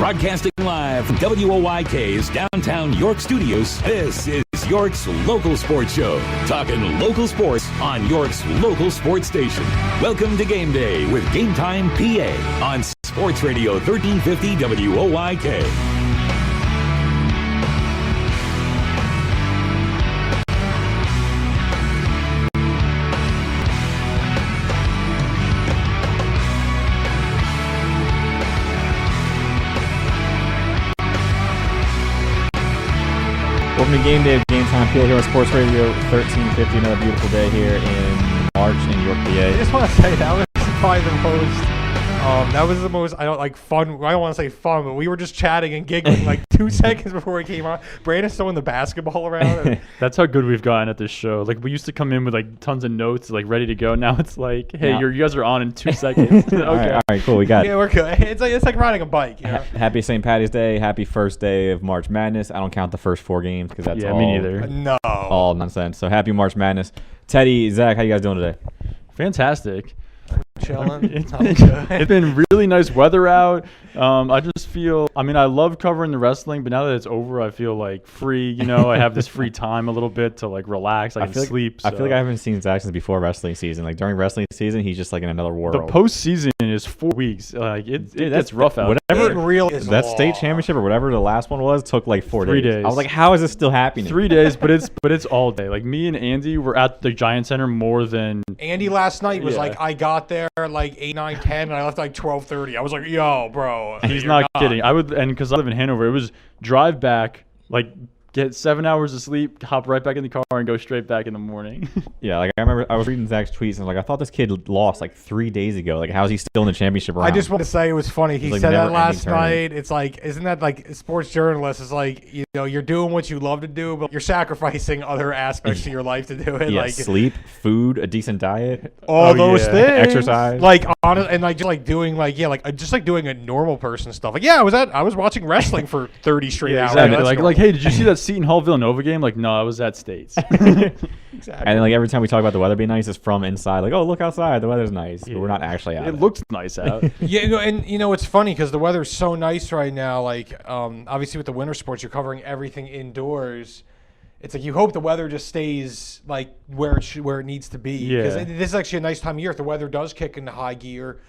Broadcasting live from WOYK's downtown York studios, this is York's local sports show. Talking local sports on York's local sports station. Welcome to Game Day with Game Time PA on Sports Radio 1350 WOYK. Welcome to Game Day of Game Time PA here on Sports Radio 1350. Another beautiful day here in March in York, PA. I just want to say that was probably the most. That was the most. I don't want to say fun, but we were just chatting and giggling like 2 seconds before we came on. Brandon's throwing the basketball around. That's how good we've gotten at this show. Like, we used to come in with like tons of notes, like ready to go. Now it's like, hey, you guys are on in 2 seconds. Okay, all right, cool. We got it. Yeah, we're good. It's like riding a bike. You know? Happy St. Patty's Day. Happy first day of March Madness. I don't count the first 4 games because that's all. Me neither. No. All nonsense. So happy March Madness. Teddy, Zach, how you guys doing today? Fantastic. Chilling. It's been really nice weather out. I just feel, I love covering the wrestling, but now that it's over, I feel like free. I have this free time a little bit to like relax. I can sleep. I feel like I haven't seen Zach since before wrestling season. Like during wrestling season, he's just like in another world. The postseason is 4 weeks. Like that's rough out. That state championship or whatever the last one was took like 4 days. 3 days. I was like, how is this still happening? 3 days, but it's all day. Like me and Andy were at the Giant Center more than Andy last night was like, I got there like 8, 9, 10, and I left like 12:30. I was like, yo, bro. He's not kidding. I would, and because I live in Hanover, it was drive back, like get 7 hours of sleep, hop right back in the car, and go straight back in the morning. Yeah, like I remember I was reading Zach's tweets, and I was like, I thought this kid lost like 3 days ago. Like, how is he still in the championship round? I just want to say it was funny. He said that last night. It's like, isn't that like sports journalists? It's like, you're doing what you love to do, but you're sacrificing other aspects of your life to do it. Yeah, like sleep, food, a decent diet, all those things, exercise, like and like just like doing just like doing a normal person stuff. Like, I was watching wrestling for 30 straight hours. Exactly. Like, hey, did you see that Seton Hall Villanova game? Like, no, I was at States. Exactly. And then like every time we talk about the weather being nice, it's from inside. Like, oh, look outside, the weather's nice, but we're not actually out. It looks nice out. Yeah, and it's funny because the weather's so nice right now. Like, obviously with the winter sports, you're covering everything indoors. It's like you hope the weather just stays like where it needs to be. Because this is actually a nice time of year. If the weather does kick into high gear,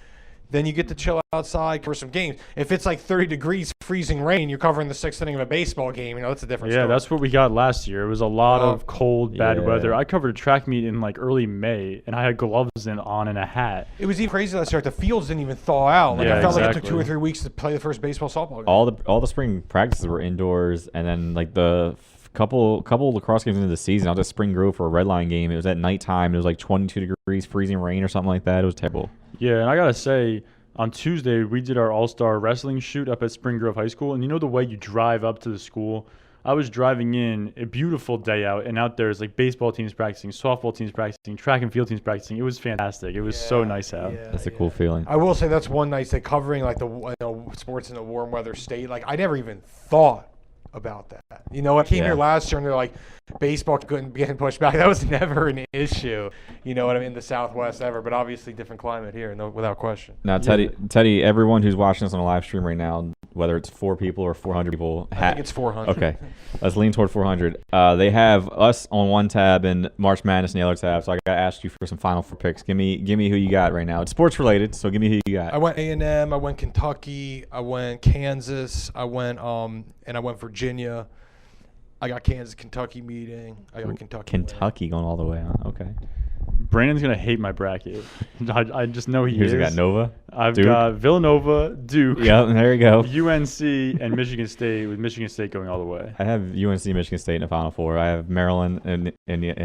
then you get to chill outside for some games. If it's like 30 degrees, freezing rain, you're covering the 6th inning of a baseball game. That's a different story. Yeah, that's what we got last year. It was a lot of cold, bad weather. I covered a track meet in like early May, and I had gloves on and a hat. It was even crazy last year. The fields didn't even thaw out. Like, I felt like it took 2 or 3 weeks to play the first baseball, softball game. All the spring practices were indoors, and then like the couple lacrosse games into the season, I was at Spring Grove for a red line game. It was at nighttime. It was like 22 degrees, freezing rain or something like that. It was terrible. Yeah, and I gotta say, on Tuesday, we did our all-star wrestling shoot up at Spring Grove High School. And the way you drive up to the school? I was driving in, a beautiful day out, and out there's like baseball teams practicing, softball teams practicing, track and field teams practicing. It was fantastic. It was so nice out. That's a cool feeling. I will say that's one nice day covering like the sports in a warm weather state. Like, I never even thought about that. I came here last year and they're like, baseball couldn't be getting pushed back. That was never an issue, in the Southwest ever, but obviously different climate here, without question. Now, Teddy, everyone who's watching us on a live stream right now, whether it's 4 people or 400 people. I think it's 400. Okay, let's lean toward 400. They have us on one tab and March Madness on the other tab, so I got to ask you for some Final Four picks. Give me who you got right now. It's sports related, so give me who you got. I went A&M, I went Kentucky, I went Kansas, I went Virginia. I got Kansas-Kentucky meeting. I got Kentucky going all the way on. Okay. Brandon's going to hate my bracket. I just know he is. You got Nova? I've got Villanova, Duke. Yep, there you go. UNC, and Michigan State, with Michigan State going all the way. I have UNC, Michigan State in the Final Four. I have Maryland in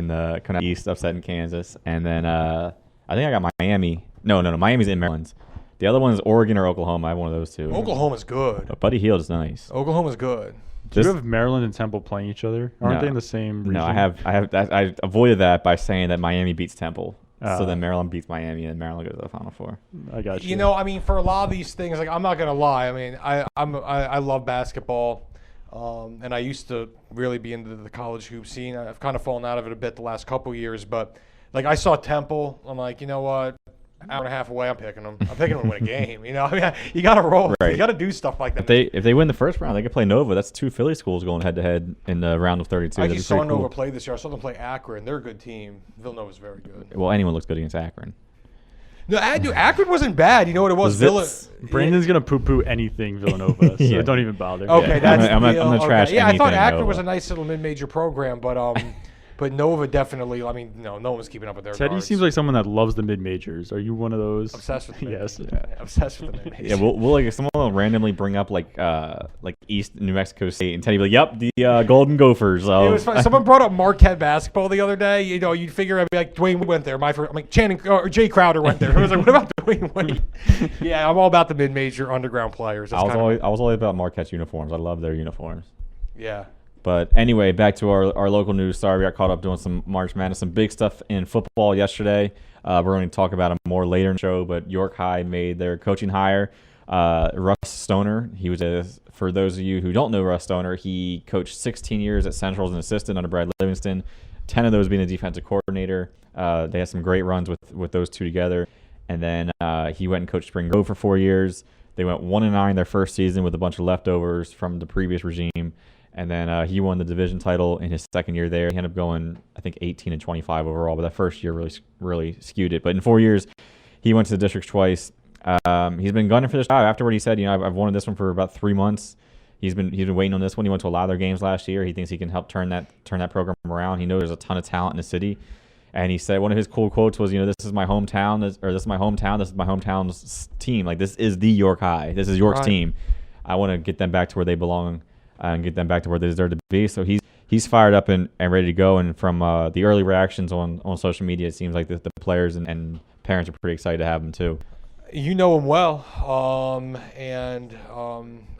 the kind of East upsetting Kansas. And then I think I got Miami. No, Miami's in Maryland. The other one is Oregon or Oklahoma. I have one of those two. Oklahoma's good. But Buddy Hield is nice. Oklahoma's good. Do you have Maryland and Temple playing each other? Aren't they in the same region? No, I avoided that by saying that Miami beats Temple. So then Maryland beats Miami, and Maryland goes to the Final Four. I got you. For a lot of these things, like, I'm not gonna lie. I love basketball, and I used to really be into the college hoop scene. I've kind of fallen out of it a bit the last couple years, but like, I saw Temple. I'm like, you know what? hour and a half away, I'm picking them. I'm picking them to win a game. You know, I mean, you got to roll. Right. You got to do stuff like that. If they win the first round, they could play Nova. That's 2 Philly schools going head-to-head in the round of 32. I actually saw Nova cool. play this year. I saw them play Akron. They're a good team. Villanova's very good. Well, anyone looks good against Akron. No, Akron wasn't bad. You know what it was? Brandon's gonna poo-poo anything Villanova, so Yeah. don't even bother. Okay, Yeah. that's I'm gonna trash Yeah, I thought anything Akron Nova. was a nice little mid-major program, but Nova definitely. I mean, no one was keeping up with their Teddy guards. seems like someone that loves the mid-majors. Are you one of those? Obsessed with the Yes. mid-major. Yeah, obsessed with the mid-major. Yeah, we'll like someone will randomly bring up like East New Mexico State, and Teddy will be like, "Yep, the Golden Gophers." It was funny. Someone brought up Marquette basketball the other day. You know, you'd figure I'd be like, Dwayne went there. I'm like, Channing or Jay Crowder went there. I was like, what about Dwayne Wade? Yeah, I'm all about the mid-major underground players. I was always about Marquette's uniforms. I love their uniforms. Yeah. But anyway, back to our local news. Sorry, we got caught up doing some March Madness, some big stuff in football yesterday. We're going to talk about it more later in the show, but York High made their coaching hire. Russ Stoner, he was for those of you who don't know Russ Stoner, he coached 16 years at Central as an assistant under Brad Livingston, 10 of those being a defensive coordinator. They had some great runs with those two together. And then he went and coached Spring Grove for 4 years. They went 1-9 their first season with a bunch of leftovers from the previous regime. And then he won the division title in his second year there. He ended up going, I think, 18-25 overall, but that first year really skewed it. But in 4 years, he went to the districts twice. He's been gunning for this job. Afterward, he said, I've wanted this one for about 3 months. He's been waiting on this one. He went to a lot of their games last year. He thinks he can help turn that program around. He knows there's a ton of talent in the city. And he said one of his cool quotes was, this is my hometown, this is my hometown's team. Like, this is the York High. This is York's team. I want to get them back to where they belong and get them back to where they deserve to be. So he's fired up and ready to go. And from the early reactions on social media, it seems like the players and parents are pretty excited to have him too. You know him well, and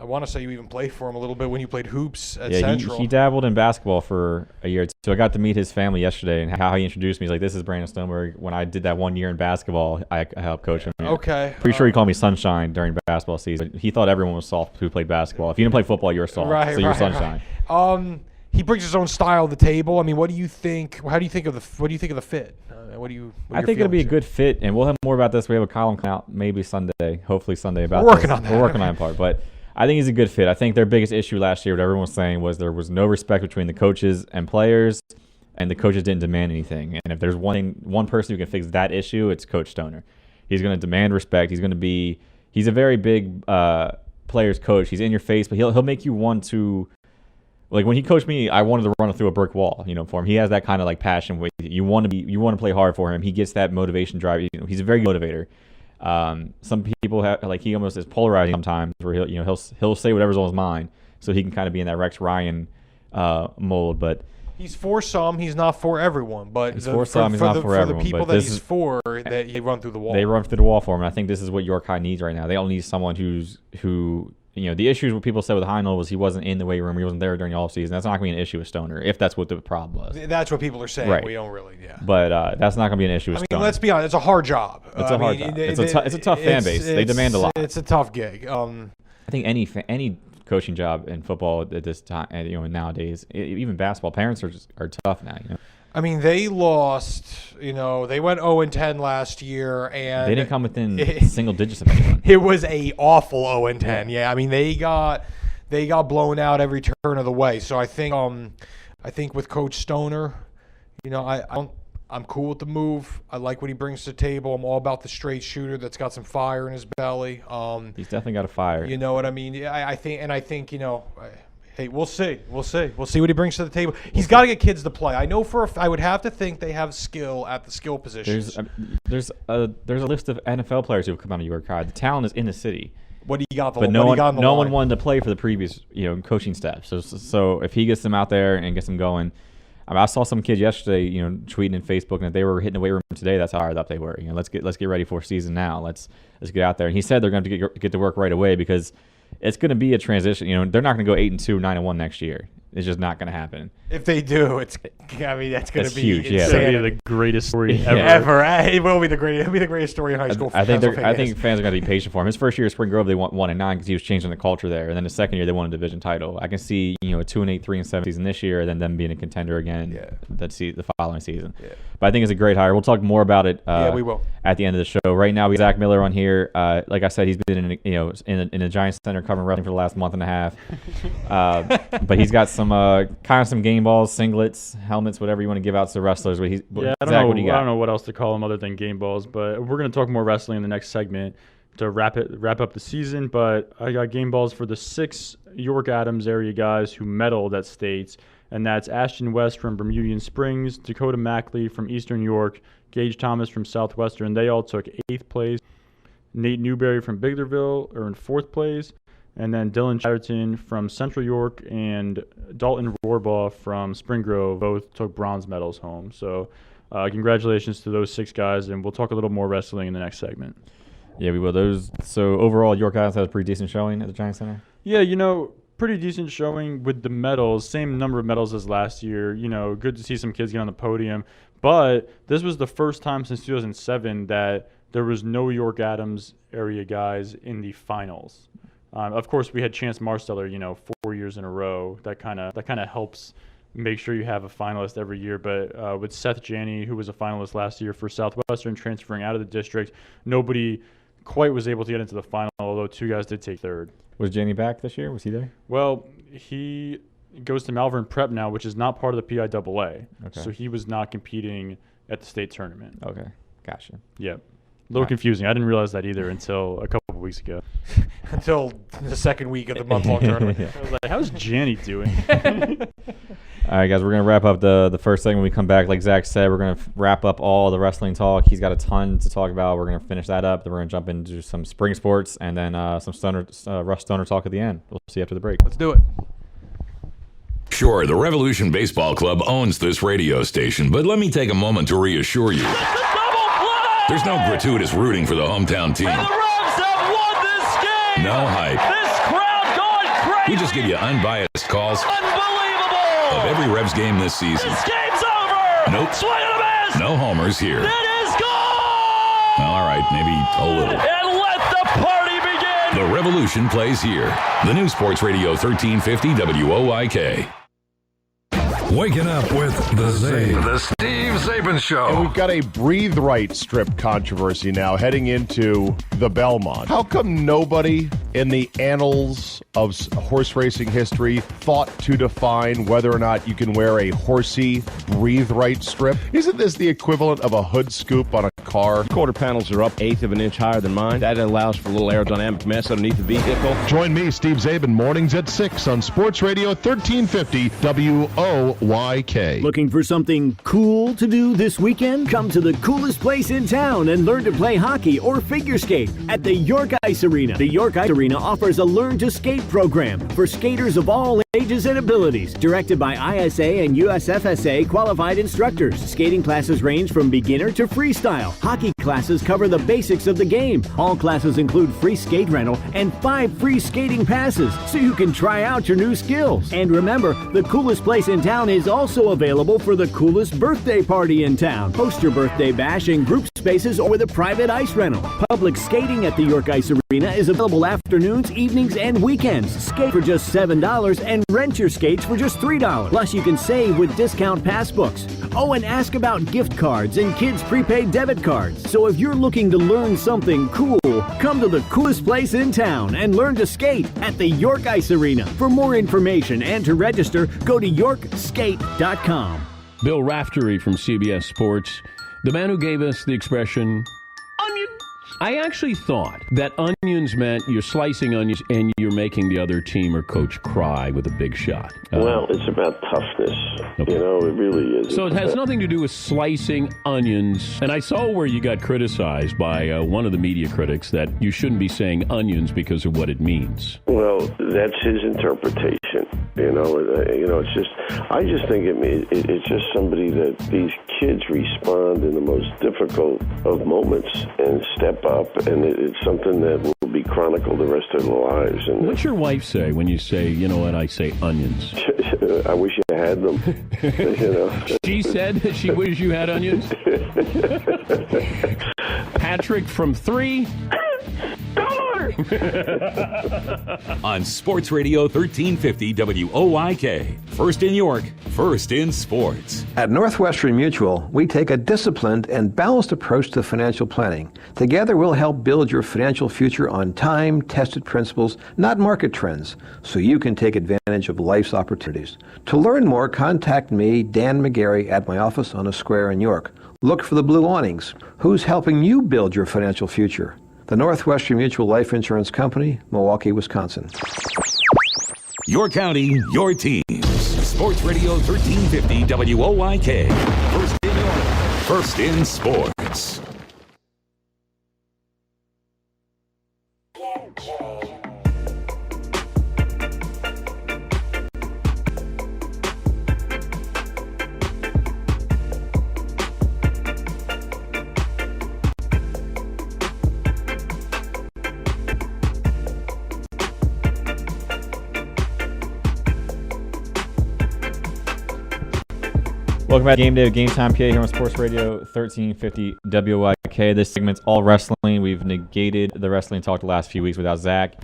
I want to say you even played for him a little bit when you played hoops at Central. He dabbled in basketball for a year or two. So I got to meet his family yesterday, and how he introduced me. He's like, this is Brandon Stoneberg. When I did that 1 year in basketball, I helped coach him. Okay. Pretty sure he called me Sunshine during basketball season. He thought everyone was soft who played basketball. If you didn't play football, you were soft. So you're Sunshine. Right. He brings his own style to the table. I mean, what do you think? What do you think of the fit? I think it'll be a good fit, and we'll have more about this. We have a column coming out maybe Sunday, hopefully Sunday about We're working this. on that. We're working on that part, but I think he's a good fit. I think their biggest issue last year, what everyone was saying, was there was no respect between the coaches and players, and the coaches didn't demand anything. And if there's one person who can fix that issue, it's Coach Stoner. He's going to demand respect. He's a very big players coach. He's in your face, but he'll make you want to. Like when he coached me, I wanted to run through a brick wall, for him. He has that kind of like passion with you. You want to play hard for him. He gets that motivation drive. He's a very good motivator. Some people have he almost is polarizing sometimes, where he'll say whatever's on his mind, so he can kind of be in that Rex Ryan mold. But he's for some, he's not for everyone. But he's for some, he's not for everyone. For the people that he's for, that they run through the wall. They run through the wall for him. And I think this is what York High needs right now. They don't need someone who. The issues what people said with Heinl was he wasn't in the weight room. He wasn't there during the offseason. That's not going to be an issue with Stoner, if that's what the problem was. That's what people are saying. Right. We don't really, yeah. But that's not going to be an issue with Stoner. Let's be honest. It's a hard job. It's a hard job. It's a tough fan base. They demand a lot. It's a tough gig. I think any coaching job in football at this time, nowadays, even basketball, parents are tough now. I mean, they lost. They went 0-10 last year, and they didn't come within single digits of anyone. It was a awful 0-10. Yeah, I mean they got blown out every turn of the way. So I think with Coach Stoner, I'm cool with the move. I like what he brings to the table. I'm all about the straight shooter that's got some fire in his belly. He's definitely got a fire. You know what I mean? I think. Hey, we'll see. We'll see what he brings to the table. He's got to get kids to play. I know I would have to think they have skill at the skill positions. There's a list of NFL players who have come out of York High. The talent is in the city. What do you got? But no one wanted to play for the previous coaching staff. So if he gets them out there and gets them going, I saw some kid yesterday tweeting in Facebook, and if they were hitting the weight room today, that's how fired up they were. Let's get ready for season now. Let's get out there. And he said they're going to get to work right away because it's going to be a transition. They're not going to go 8-2, 9-1 next year. It's just not going to happen. If they do, that's going to be huge. Yeah, insanity. That'd be the greatest story ever. Ever. It will be the greatest. It'll be the greatest story in high school. I think fans are going to be patient for him. His first year at Spring Grove, they won 1-9 because he was changing the culture there. And then the second year, they won a division title. I can see a 2-8, 3-7 season this year, and then them being a contender again the following season. Yeah. But I think it's a great hire. We'll talk more about it. We will at the end of the show. Right now, we have Zach Miller on here. Like I said, he's been in a Giants Center covering wrestling for the last month and a half. But he's got some some game balls, singlets, helmets, whatever you want to give out to the wrestlers. I don't know what else to call them other than game balls, but we're going to talk more wrestling in the next segment to wrap up the season. But I got game balls for the 6 York Adams area guys who medaled at states, and that's Ashton West from Bermudian Springs, Dakota Mackley from Eastern York, Gage Thomas from Southwestern. They all took 8th place. Nate Newberry from Biglerville earned 4th place. And then Dylan Chatterton from Central York and Dalton Rohrbaugh from Spring Grove both took bronze medals home. So congratulations to those 6 guys, and we'll talk a little more wrestling in the next segment. Yeah, we will. So overall, York Adams has a pretty decent showing at the Giants Center? Yeah, pretty decent showing with the medals. Same number of medals as last year. Good to see some kids get on the podium. But this was the first time since 2007 that there was no York Adams area guys in the finals. Of course, we had Chance Marsteller, 4 years in a row. That kind of helps make sure you have a finalist every year. But with Seth Janney, who was a finalist last year for Southwestern, transferring out of the district, nobody quite was able to get into the final, although 2 guys did take 3rd. Was Janney back this year? Was he there? Well, he goes to Malvern Prep now, which is not part of the PIAA. Okay. So he was not competing at the state tournament. Okay, gotcha. Yep. A little confusing. I didn't realize that either until a couple of weeks ago. Until the second week of the month-long tournament. I was like, how's Janney doing? All right, guys, we're going to wrap up the first segment. When we come back, like Zach said, we're going to wrap up all the wrestling talk. He's got a ton to talk about. We're going to finish that up. Then we're going to jump into some spring sports and then some Rush Stoner talk at the end. We'll see you after the break. Let's do it. Sure, the Revolution Baseball Club owns this radio station, but let me take a moment to reassure you. There's no gratuitous rooting for the hometown team. And the Revs have won this game! No hype. This crowd going crazy! We just give you unbiased calls Unbelievable! of every Revs game this season. This game's over! Nope. Swing and a miss! No homers here. It is gone! All right, maybe a little. And let the party begin! The Revolution plays here. The new Sports Radio 1350 WOYK. Waking up with the Zabe. The Steve Zabin Show. And we've got a Breathe Right strip controversy now heading into the Belmont. How come nobody in the annals of horse racing history thought to define whether or not you can wear a horsey Breathe Right strip? Isn't this the equivalent of a hood scoop on a car? Quarter panels are up 1/8 of an inch higher than mine. That allows for a little aerodynamic mess underneath the vehicle. Join me, Steve Zabin, mornings at 6 on Sports Radio 1350 WOYK. Looking for something cool to do this weekend? Come to the coolest place in town and learn to play hockey or figure skate at the York Ice Arena. The York Ice Arena offers a Learn to Skate program for skaters of all ages and abilities, directed by ISA and USFSA qualified instructors. Skating classes range from beginner to freestyle. Hockey classes cover the basics of the game. All classes include free skate rental and 5 free skating passes, so you can try out your new skills. And remember, the coolest place in town is also available for the coolest birthday party in town. Host your birthday bash in group spaces or with a private ice rental. Public skating at the York Ice Arena is available afternoons, evenings, and weekends. Skate for just $7 and rent your skates for just $3. Plus, you can save with discount pass books. Oh, and ask about gift cards and kids' prepaid debit cards. So if you're looking to learn something cool, come to the coolest place in town and learn to skate at the York Ice Arena. For more information and to register, go to yorkskate.com. Bill Raftery from CBS Sports, the man who gave us the expression, onions. I actually thought that onions meant you're slicing onions and you're making the other team or coach cry with a big shot. Well, it's about toughness. Okay. You know, it really is. So it has nothing to do with slicing onions. And I saw where you got criticized by one of the media critics that you shouldn't be saying onions because of what it means. Well, that's his interpretation. It's just, I just think it's just somebody that these kids respond in the most difficult of moments and step up, and it's something that will be chronicled the rest of their lives. And what's your wife say when you say, you know what, I say onions? I wish you had them. She said that she wishes you had onions? Patrick from 3. On Sports Radio 1350 WOYK. First in York, first in sports. At Northwestern Mutual, we take a disciplined and balanced approach to financial planning. Together, we'll help build your financial future on time-tested principles, not market trends, so you can take advantage of life's opportunities. To learn more, contact me, Dan McGarry, at my office on a square in York. Look for the blue awnings. Who's helping you build your financial future? The Northwestern Mutual Life Insurance Company, Milwaukee, Wisconsin. Your county, your teams. Sports Radio 1350 WOYK. First in York, first in sports. Welcome back to Game Day of Game Time PA here on Sports Radio 1350 WYK. This segment's all wrestling. We've negated the wrestling talk the last few weeks without Zach.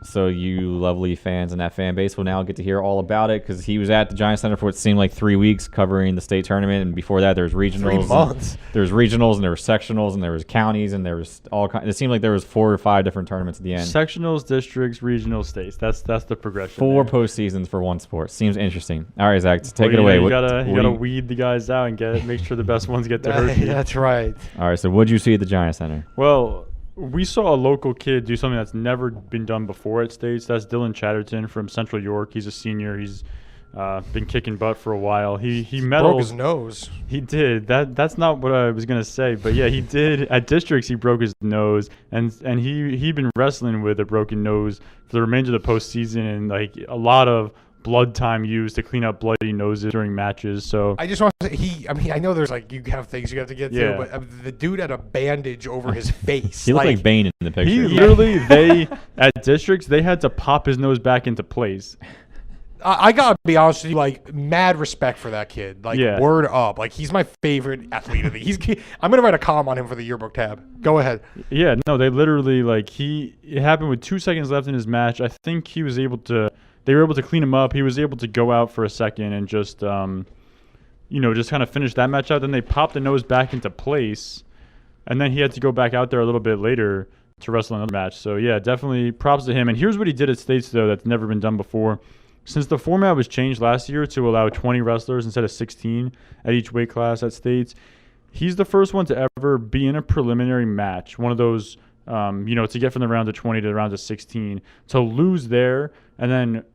So you lovely fans in that fan base will now get to hear all about it because he was at the Giant Center for what seemed like 3 weeks covering the state tournament, and before that there was regionals. 3 months. There was regionals and there was sectionals and there was counties and there was all kinds. It seemed like there was 4 or 5 different tournaments at the end. Sectionals, districts, regional, states. That's the progression. 4 postseasons for one sport. Seems interesting. All right, Zach, take it away. You gotta weed the guys out and make sure the best ones get to Hershey. That's right. All right, so what'd you see at the Giant Center? Well, we saw a local kid do something that's never been done before at States. That's Dylan Chatterton from Central York. He's a senior. He's been kicking butt for a while. He medaled. Broke his nose. He did. That's not what I was gonna say, but yeah, he did. At districts, he broke his nose, and he'd been wrestling with a broken nose for the remainder of the postseason, and like a lot of blood time used to clean up bloody noses during matches. So I just want to say, I know there's you have things you have to get through, but the dude had a bandage over his face. He looked like Bane in the picture. He literally, at districts, they had to pop his nose back into place. I gotta be honest with you, mad respect for that kid. Word up. He's my favorite athlete of the I'm gonna write a column on him for the yearbook tab. Go ahead. Yeah, no, they literally, it happened with 2 seconds left in his match. I think they were able to clean him up. He was able to go out for a second and just kind of finish that match out. Then they popped the nose back into place, and then he had to go back out there a little bit later to wrestle another match. So, yeah, definitely props to him. And here's what he did at States, though, that's never been done before. Since the format was changed last year to allow 20 wrestlers instead of 16 at each weight class at States, he's the first one to ever be in a preliminary match, one of those, to get from the round of 20 to the round of 16, to lose there and then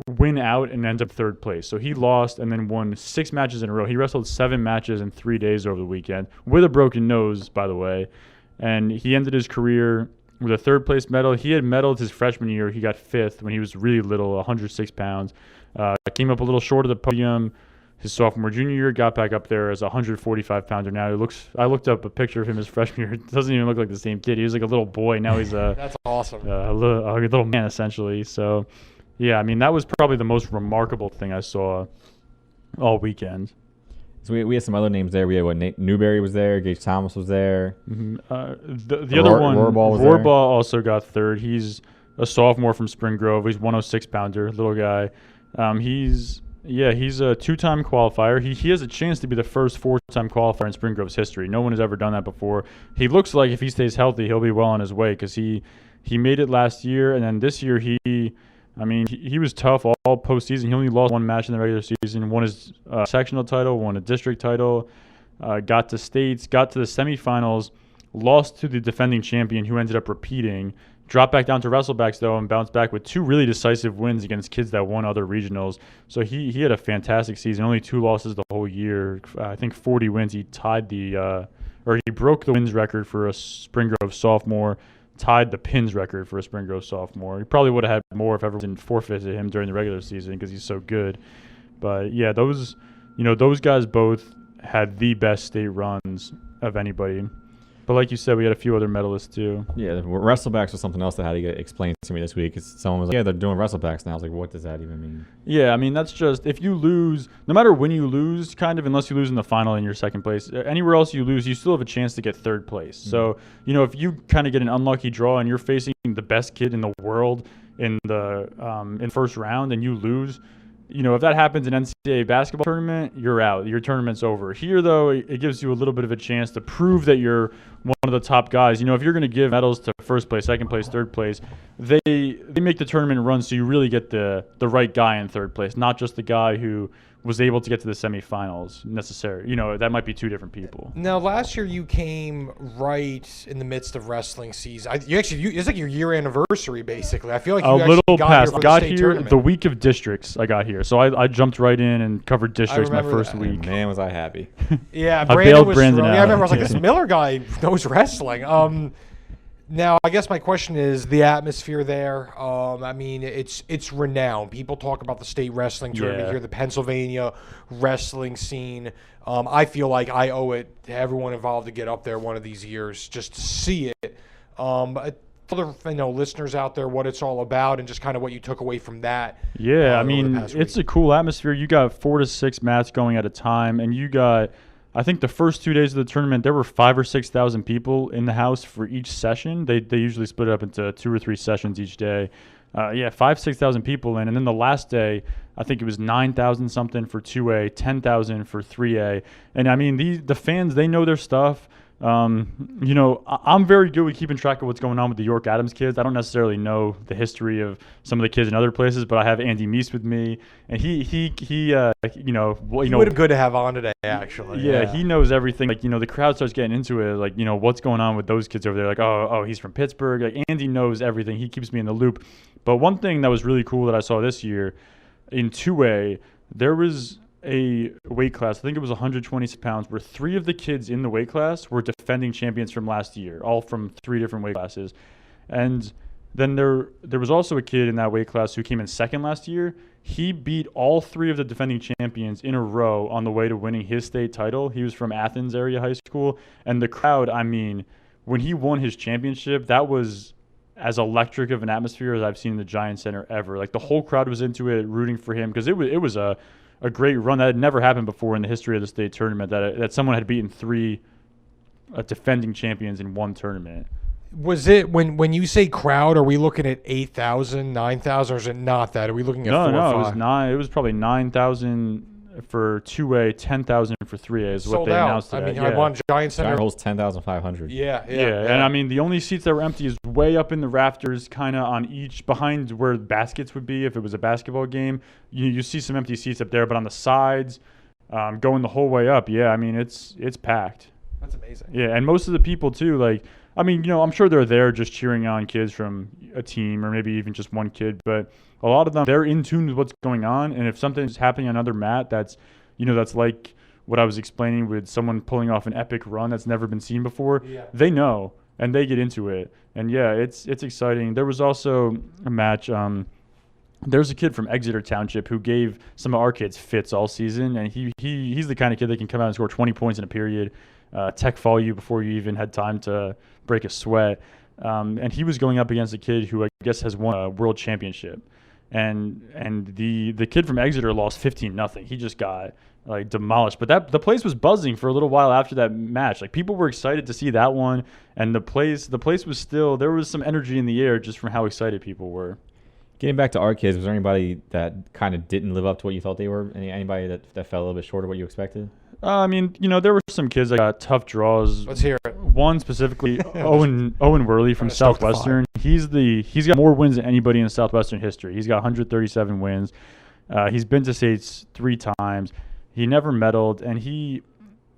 win out and end up third place. So he lost and then won 6 matches in a row. He wrestled 7 matches in 3 days over the weekend with a broken nose, by the way. And he ended his career with a third place medal. He had medaled his freshman year. He got 5th when he was really little, 106 pounds. Came up a little short of the podium his sophomore, junior year, got back up there as a 145-pounder. Now I looked up a picture of him his freshman year. It doesn't even look like the same kid. He was like a little boy. Now he's that's awesome. A little man, essentially. So, yeah, that was probably the most remarkable thing I saw all weekend. So we had some other names there. We had Nate Newberry was there. Gage Thomas was there. Mm-hmm. The other one, Rohrbaugh also got 3rd. He's a sophomore from Spring Grove. He's 106-pounder, little guy. He's a 2-time qualifier. He has a chance to be the first 4-time qualifier in Spring Grove's history. No one has ever done that before. He looks like if he stays healthy, he'll be well on his way because he made it last year, and then this year he was tough all postseason. He only lost 1 match in the regular season, won his sectional title, won a district title, got to states, got to the semifinals, lost to the defending champion who ended up repeating, dropped back down to wrestlebacks, though, and bounced back with 2 really decisive wins against kids that won other regionals. So he had a fantastic season, only 2 losses the whole year. I think 40 wins. He tied he broke the wins record for a Spring Grove sophomore, tied the pins record for a Spring Grove sophomore. He probably would have had more if everyone didn't forfeited him during the regular season because he's so good. But yeah, those guys both had the best state runs of anybody. But like you said, we had a few other medalists too. Yeah, the wrestlebacks was something else that had to get explained to me this week. 'Cause someone was like, "Yeah, they're doing wrestlebacks now." I was like, "What does that even mean?" Yeah, I mean that's just if you lose, no matter when you lose, kind of, unless you lose in the final and you're second place. Anywhere else you lose, you still have a chance to get third place. Mm-hmm. So if you kind of get an unlucky draw and you're facing the best kid in the world in the in first round and you lose. If that happens in NCAA basketball tournament, you're out. Your tournament's over. Here, though, it gives you a little bit of a chance to prove that you're one of the top guys. If you're going to give medals to first place, second place, third place, they make the tournament run so you really get the right guy in third place, not just the guy who was able to get to the semifinals necessarily. That might be two different people. Now, last year you came right in the midst of wrestling season. It's like your year anniversary, basically. I feel like you got here the week of districts. I got here, so I jumped right in and covered districts my first week. Man, was I happy! Yeah, I bailed Brandon out. Yeah, I remember. I was like, this Miller guy knows wrestling. Now, I guess my question is the atmosphere there. I mean, it's renowned. People talk about the state wrestling tournament here, the Pennsylvania wrestling scene. I feel like I owe it to everyone involved to get up there one of these years just to see it. Other listeners out there, what it's all about, and just kind of what you took away from that. Yeah, I mean, it's a cool atmosphere. You got 4 to 6 mats going at a time, and you got. I think the first 2 days of the tournament, there were 5,000 or 6,000 people in the house for each session. They usually split it up into 2 or 3 sessions each day. 5,000-6,000 people in. And then the last day, I think it was 9,000 something for 2A, 10,000 for 3A. And I mean, the fans, they know their stuff. I'm very good with keeping track of what's going on with the York Adams kids. I don't necessarily know the history of some of the kids in other places, but I have Andy Meese with me, and he would have good to have on today, actually. Yeah, he knows everything. Like, the crowd starts getting into it. Like, what's going on with those kids over there? Like, oh, he's from Pittsburgh. Like, Andy knows everything. He keeps me in the loop. But one thing that was really cool that I saw this year in 2A, there was a weight class, I think it was 120 pounds, where 3 of the kids in the weight class were defending champions from last year, all from 3 different weight classes. And then there was also a kid in that weight class who came in second last year. He beat all 3 of the defending champions in a row on the way to winning his state title. He was from Athens area high school. And the crowd, I mean, when he won his championship, that was as electric of an atmosphere as I've seen in the Giant Center ever. Like, the whole crowd was into it, rooting for him, because it was a great run that had never happened before in the history of the state tournament, that someone had beaten 3 defending champions in one tournament. Was it, when you say crowd, are we looking at 8,000, 9,000, or is it not that? Are we looking at 4 or 5? No, it was 9. It was probably 9,000 for 2A, 10,000 for 3A is what they announced today. I mean, I want Giant Center. Giant holds 10,500. Yeah. And I mean, the only seats that were empty is way up in the rafters, kind of on each, behind where baskets would be if it was a basketball game. You see some empty seats up there, but on the sides, going the whole way up, I mean, it's packed. That's amazing. Yeah, and most of the people, too, like, I mean, I'm sure they're there just cheering on kids from a team or maybe even just one kid, but a lot of them, they're in tune with what's going on, and if something's happening on another mat that's like what I was explaining with someone pulling off an epic run that's never been seen before, they know, and they get into it. And, it's exciting. There was also a match. There's a kid from Exeter Township who gave some of our kids fits all season, and he's the kind of kid that can come out and score 20 points in a period, tech fall you before you even had time to break a sweat. And he was going up against a kid who I guess has won a world championship. And the kid from Exeter lost 15-0. He just got like demolished. But the place was buzzing for a little while after that match. Like, people were excited to see that one, and the place was still, there was some energy in the air just from how excited people were. Getting back to our kids, was there anybody that kind of didn't live up to what you thought they were? Anybody that fell a little bit short of what you expected? I mean, there were some kids that got tough draws. Let's hear it. One specifically, Owen Worley from Southwestern. He's got more wins than anybody in Southwestern history. He's got 137 wins. He's been to states 3 times. He never medaled, and he,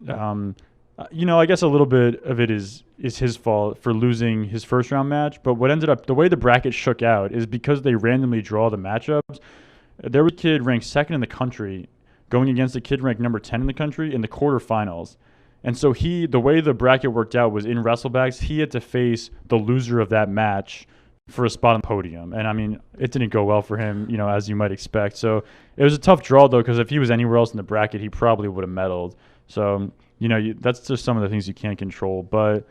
I guess a little bit of it is his fault for losing his first round match. But what ended up, the way the bracket shook out is because they randomly draw the matchups. There was a kid ranked 2nd in the country going against a kid ranked number 10 in the country in the quarterfinals. And so the way the bracket worked out was in WrestleBags, he had to face the loser of that match for a spot on the podium. And I mean, it didn't go well for him, as you might expect. So it was a tough draw, though, because if he was anywhere else in the bracket, he probably would have medaled. So, that's just some of the things you can't control. But,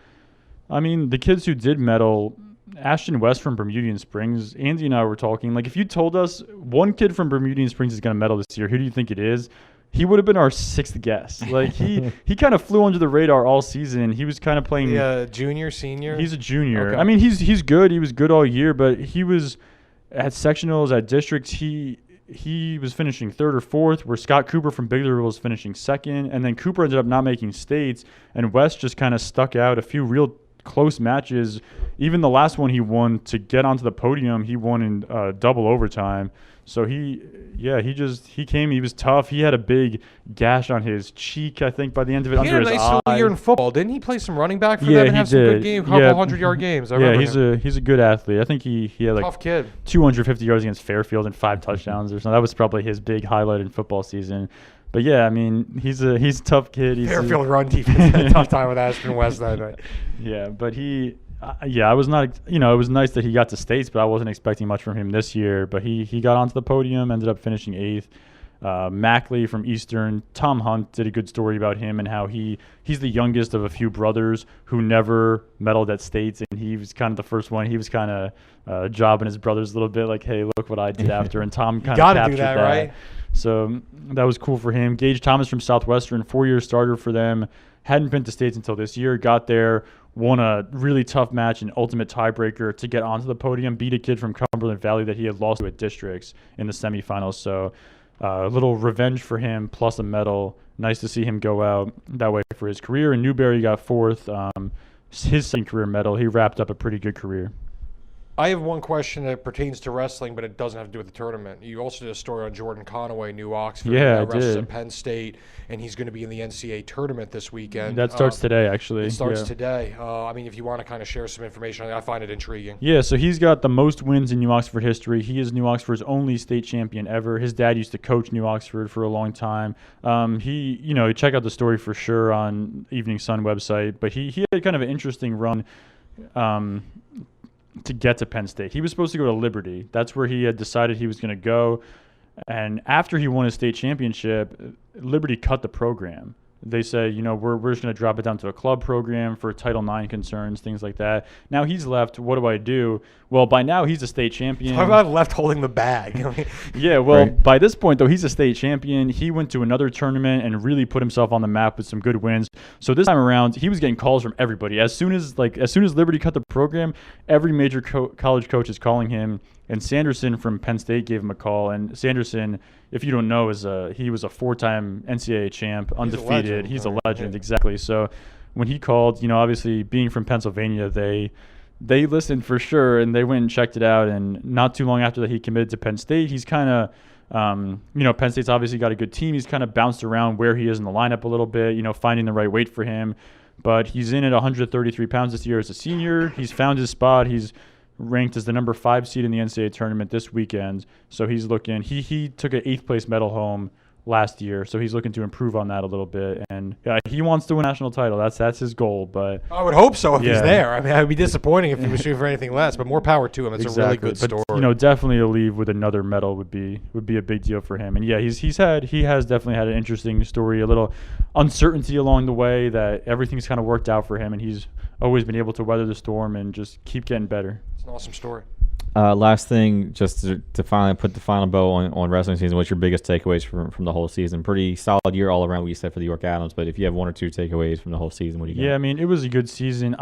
I mean, the kids who did medal, Ashton West from Bermudian Springs, Andy and I were talking, like, if you told us one kid from Bermudian Springs is going to medal this year, who do you think it is? He would have been our sixth guess. Like, he kind of flew under the radar all season. He was kind of playing junior, senior. He's a junior. Okay. I mean, he's good. He was good all year, but he was at sectionals, at districts. He was finishing third or fourth, where Scott Cooper from Biglerville was finishing second, and then Cooper ended up not making states, and West just kind of stuck out a few real close matches. Even the last one he won to get onto the podium, he won in double overtime. So he came. He was tough. He had a big gash on his cheek, I think, by the end of it, under his eye. He had a nice little year in football. Didn't he play some running back for them and have some good games, couple 100-yard games? I remember he's a good athlete. I think he had like tough kid. 250 yards against Fairfield and 5 touchdowns or something. That was probably his big highlight in football season. But yeah, I mean, he's a tough kid. Fairfield run defense had a tough time with Ashton West that night. Yeah, but I was not, it was nice that he got to states, but I wasn't expecting much from him this year. But he got onto the podium, ended up finishing 8th. Mackley from Eastern, Tom Hunt did a good story about him and how he's the youngest of a few brothers who never medaled at states, and he was kind of the first one. He was kind of jobbing his brothers a little bit, like, hey, look what I did after, and Tom kind of captured that. Right? So that was cool for him. Gage Thomas from Southwestern, 4-year starter for them, hadn't been to states until this year, got there, won a really tough match, an ultimate tiebreaker to get onto the podium, beat a kid from Cumberland Valley that he had lost to at districts in the semifinals. So a little revenge for him, plus a medal. Nice to see him go out that way for his career. And Newberry got 4th, his second career medal. He wrapped up a pretty good career. I have one question that pertains to wrestling, but it doesn't have to do with the tournament. You also did a story on Jordan Conaway, New Oxford. Yeah, I wrestles did. at Penn State, and he's going to be in the NCAA tournament this weekend. That starts today, actually. It starts today. I mean, if you want to kind of share some information on it, I find it intriguing. Yeah, so he's got the most wins in New Oxford history. He is New Oxford's only state champion ever. His dad used to coach New Oxford for a long time. Check out the story for sure on Evening Sun website. But he had kind of an interesting run to get to Penn State. He was supposed to go to Liberty. That's where he had decided he was going to go. And after he won his state championship, Liberty cut the program. They said, we're just going to drop it down to a club program for Title IX concerns, things like that. Now he's left. What do I do? Well, by now he's a state champion. Talk about left holding the bag. Yeah, well, By this point, though, he's a state champion. He went to another tournament and really put himself on the map with some good wins. So this time around, he was getting calls from everybody. As soon as Liberty cut the program, every major college coach is calling him. And Sanderson from Penn State gave him a call. And Sanderson, if you don't know, he was a 4-time NCAA champ, undefeated. He's a legend, exactly. So when he called, obviously being from Pennsylvania, they listened for sure, and they went and checked it out. And not too long after that, he committed to Penn State. He's kind of, Penn State's obviously got a good team. He's kind of bounced around where he is in the lineup a little bit, finding the right weight for him. But he's in at 133 pounds this year as a senior. He's found his spot. He's ranked as the number 5 seed in the NCAA tournament this weekend. So he's looking, he took an 8th place medal home last year, so he's looking to improve on that a little bit. And he wants to win a national title. That's his goal. But I would hope so if he's there. I mean, it would be disappointing if he was shooting for anything less, but more power to him. It's a really good story. But, definitely to leave with another medal would be a big deal for him. And he has definitely had an interesting story, a little uncertainty along the way that everything's kind of worked out for him, and he's always been able to weather the storm and just keep getting better. It's an awesome story. Last thing, just to finally put the final bow on wrestling season, what's your biggest takeaways from the whole season? Pretty solid year all around, what you said for the York Adams, but if you have 1 or 2 takeaways from the whole season, what do you got? Yeah, I mean, it was a good season.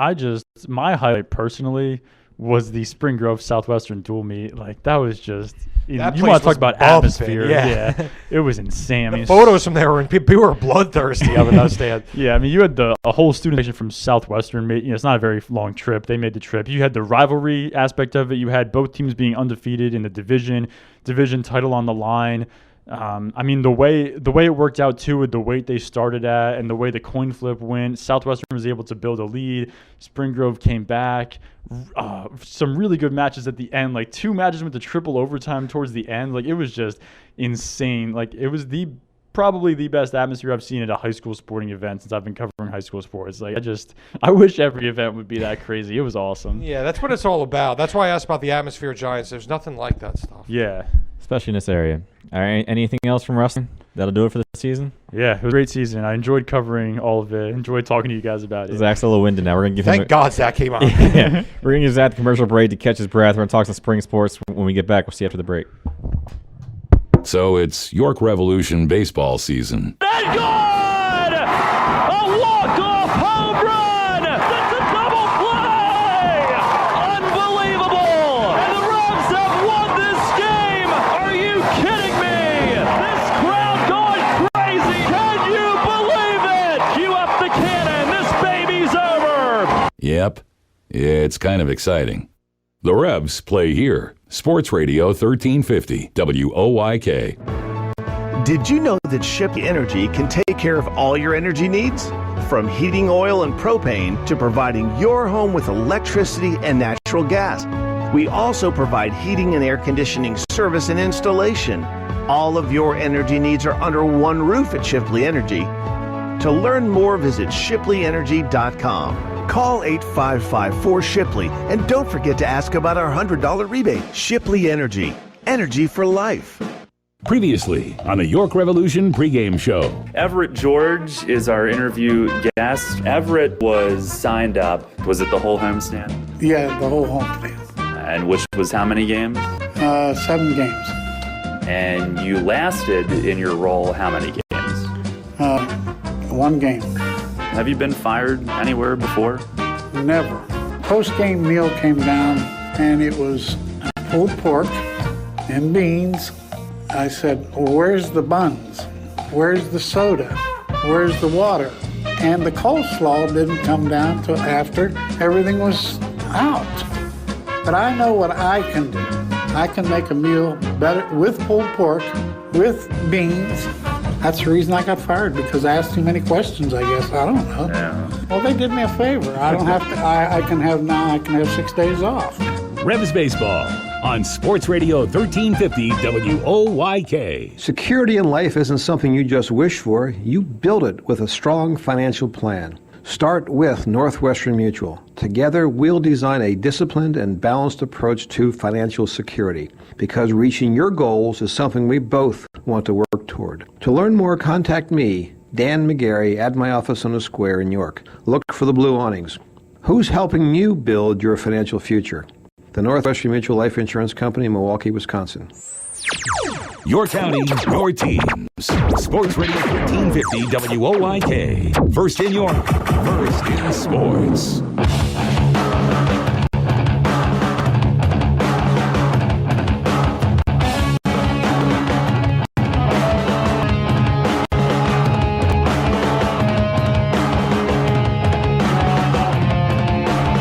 My highlight personally was the Spring Grove Southwestern dual meet. Like, that was just, you want to talk about atmosphere. Yeah. It was insane. The photos from there people were bloodthirsty out of that stand. Yeah, I mean, you had a whole student section from Southwestern. It's not a very long trip. They made the trip. You had the rivalry aspect of it. You had both teams being undefeated in the division title on the line. I mean, the way it worked out too, with the weight they started at and the way the coin flip went, Southwestern was able to build a lead. Spring Grove came back. Some really good matches at the end, like 2 matches with the triple overtime towards the end. Like, it was just insane. Like, it was probably the best atmosphere I've seen at a high school sporting event since I've been covering high school sports. Like, I wish every event would be that crazy. It was awesome. Yeah, that's what it's all about. That's why I asked about the atmosphere of Giants. There's nothing like that stuff. Yeah. Especially in this area. All right, anything else from wrestling? That'll do it for the season? Yeah, it was a great season. I enjoyed covering all of it. Enjoyed talking to you guys about it. Zach's a little winded now. We're gonna give him. Thank God Zach came on. Yeah, we're gonna give Zach the commercial break to catch his breath. We're gonna talk some spring sports when we get back. We'll see you after the break. So it's York Revolution baseball season. And good! A walk-off home run! That's a double play! Unbelievable! And the Revs have won this game! Are you kidding me? This crowd going crazy! Can you believe it? Cue up the cannon! This baby's over! Yep, it's kind of exciting. The Revs play here. Sports Radio 1350 WOYK. Did you know that Shipley Energy can take care of all your energy needs? From heating oil and propane to providing your home with electricity and natural gas. We also provide heating and air conditioning service and installation. All of your energy needs are under one roof at Shipley Energy. To learn more, visit ShipleyEnergy.com. Call 855-4-SHIPLEY and don't forget to ask about our $100 rebate. Shipley Energy. Energy for life. Previously on the York Revolution pregame show. Everett George is our interview guest. Everett was signed up. Was it the whole homestand? Yeah, the whole homestand. And which was how many games? 7 games. And you lasted in your role how many games? 1 game. Have you been fired anywhere before? Never. Post-game meal came down, and it was pulled pork and beans. I said, well, where's the buns? Where's the soda? Where's the water? And the coleslaw didn't come down till after everything was out. But I know what I can do. I can make a meal better with pulled pork, with beans. That's the reason I got fired, because I asked too many questions, I guess. I don't know. Yeah. Well, they did me a favor. I don't have to, I can have 6 days off. Revs Baseball on Sports Radio 1350 WOYK. Security in life isn't something you just wish for. You build it with a strong financial plan. Start with Northwestern Mutual. Together, we'll design a disciplined and balanced approach to financial security, because reaching your goals is something we both want to work toward. To learn more, contact me, Dan McGarry, at my office on the Square in York. Look for the blue awnings. Who's helping you build your financial future? The Northwestern Mutual Life Insurance Company in Milwaukee, Wisconsin. Your county, your teams. Sports Radio 1350 WOYK. First in York, first in sports.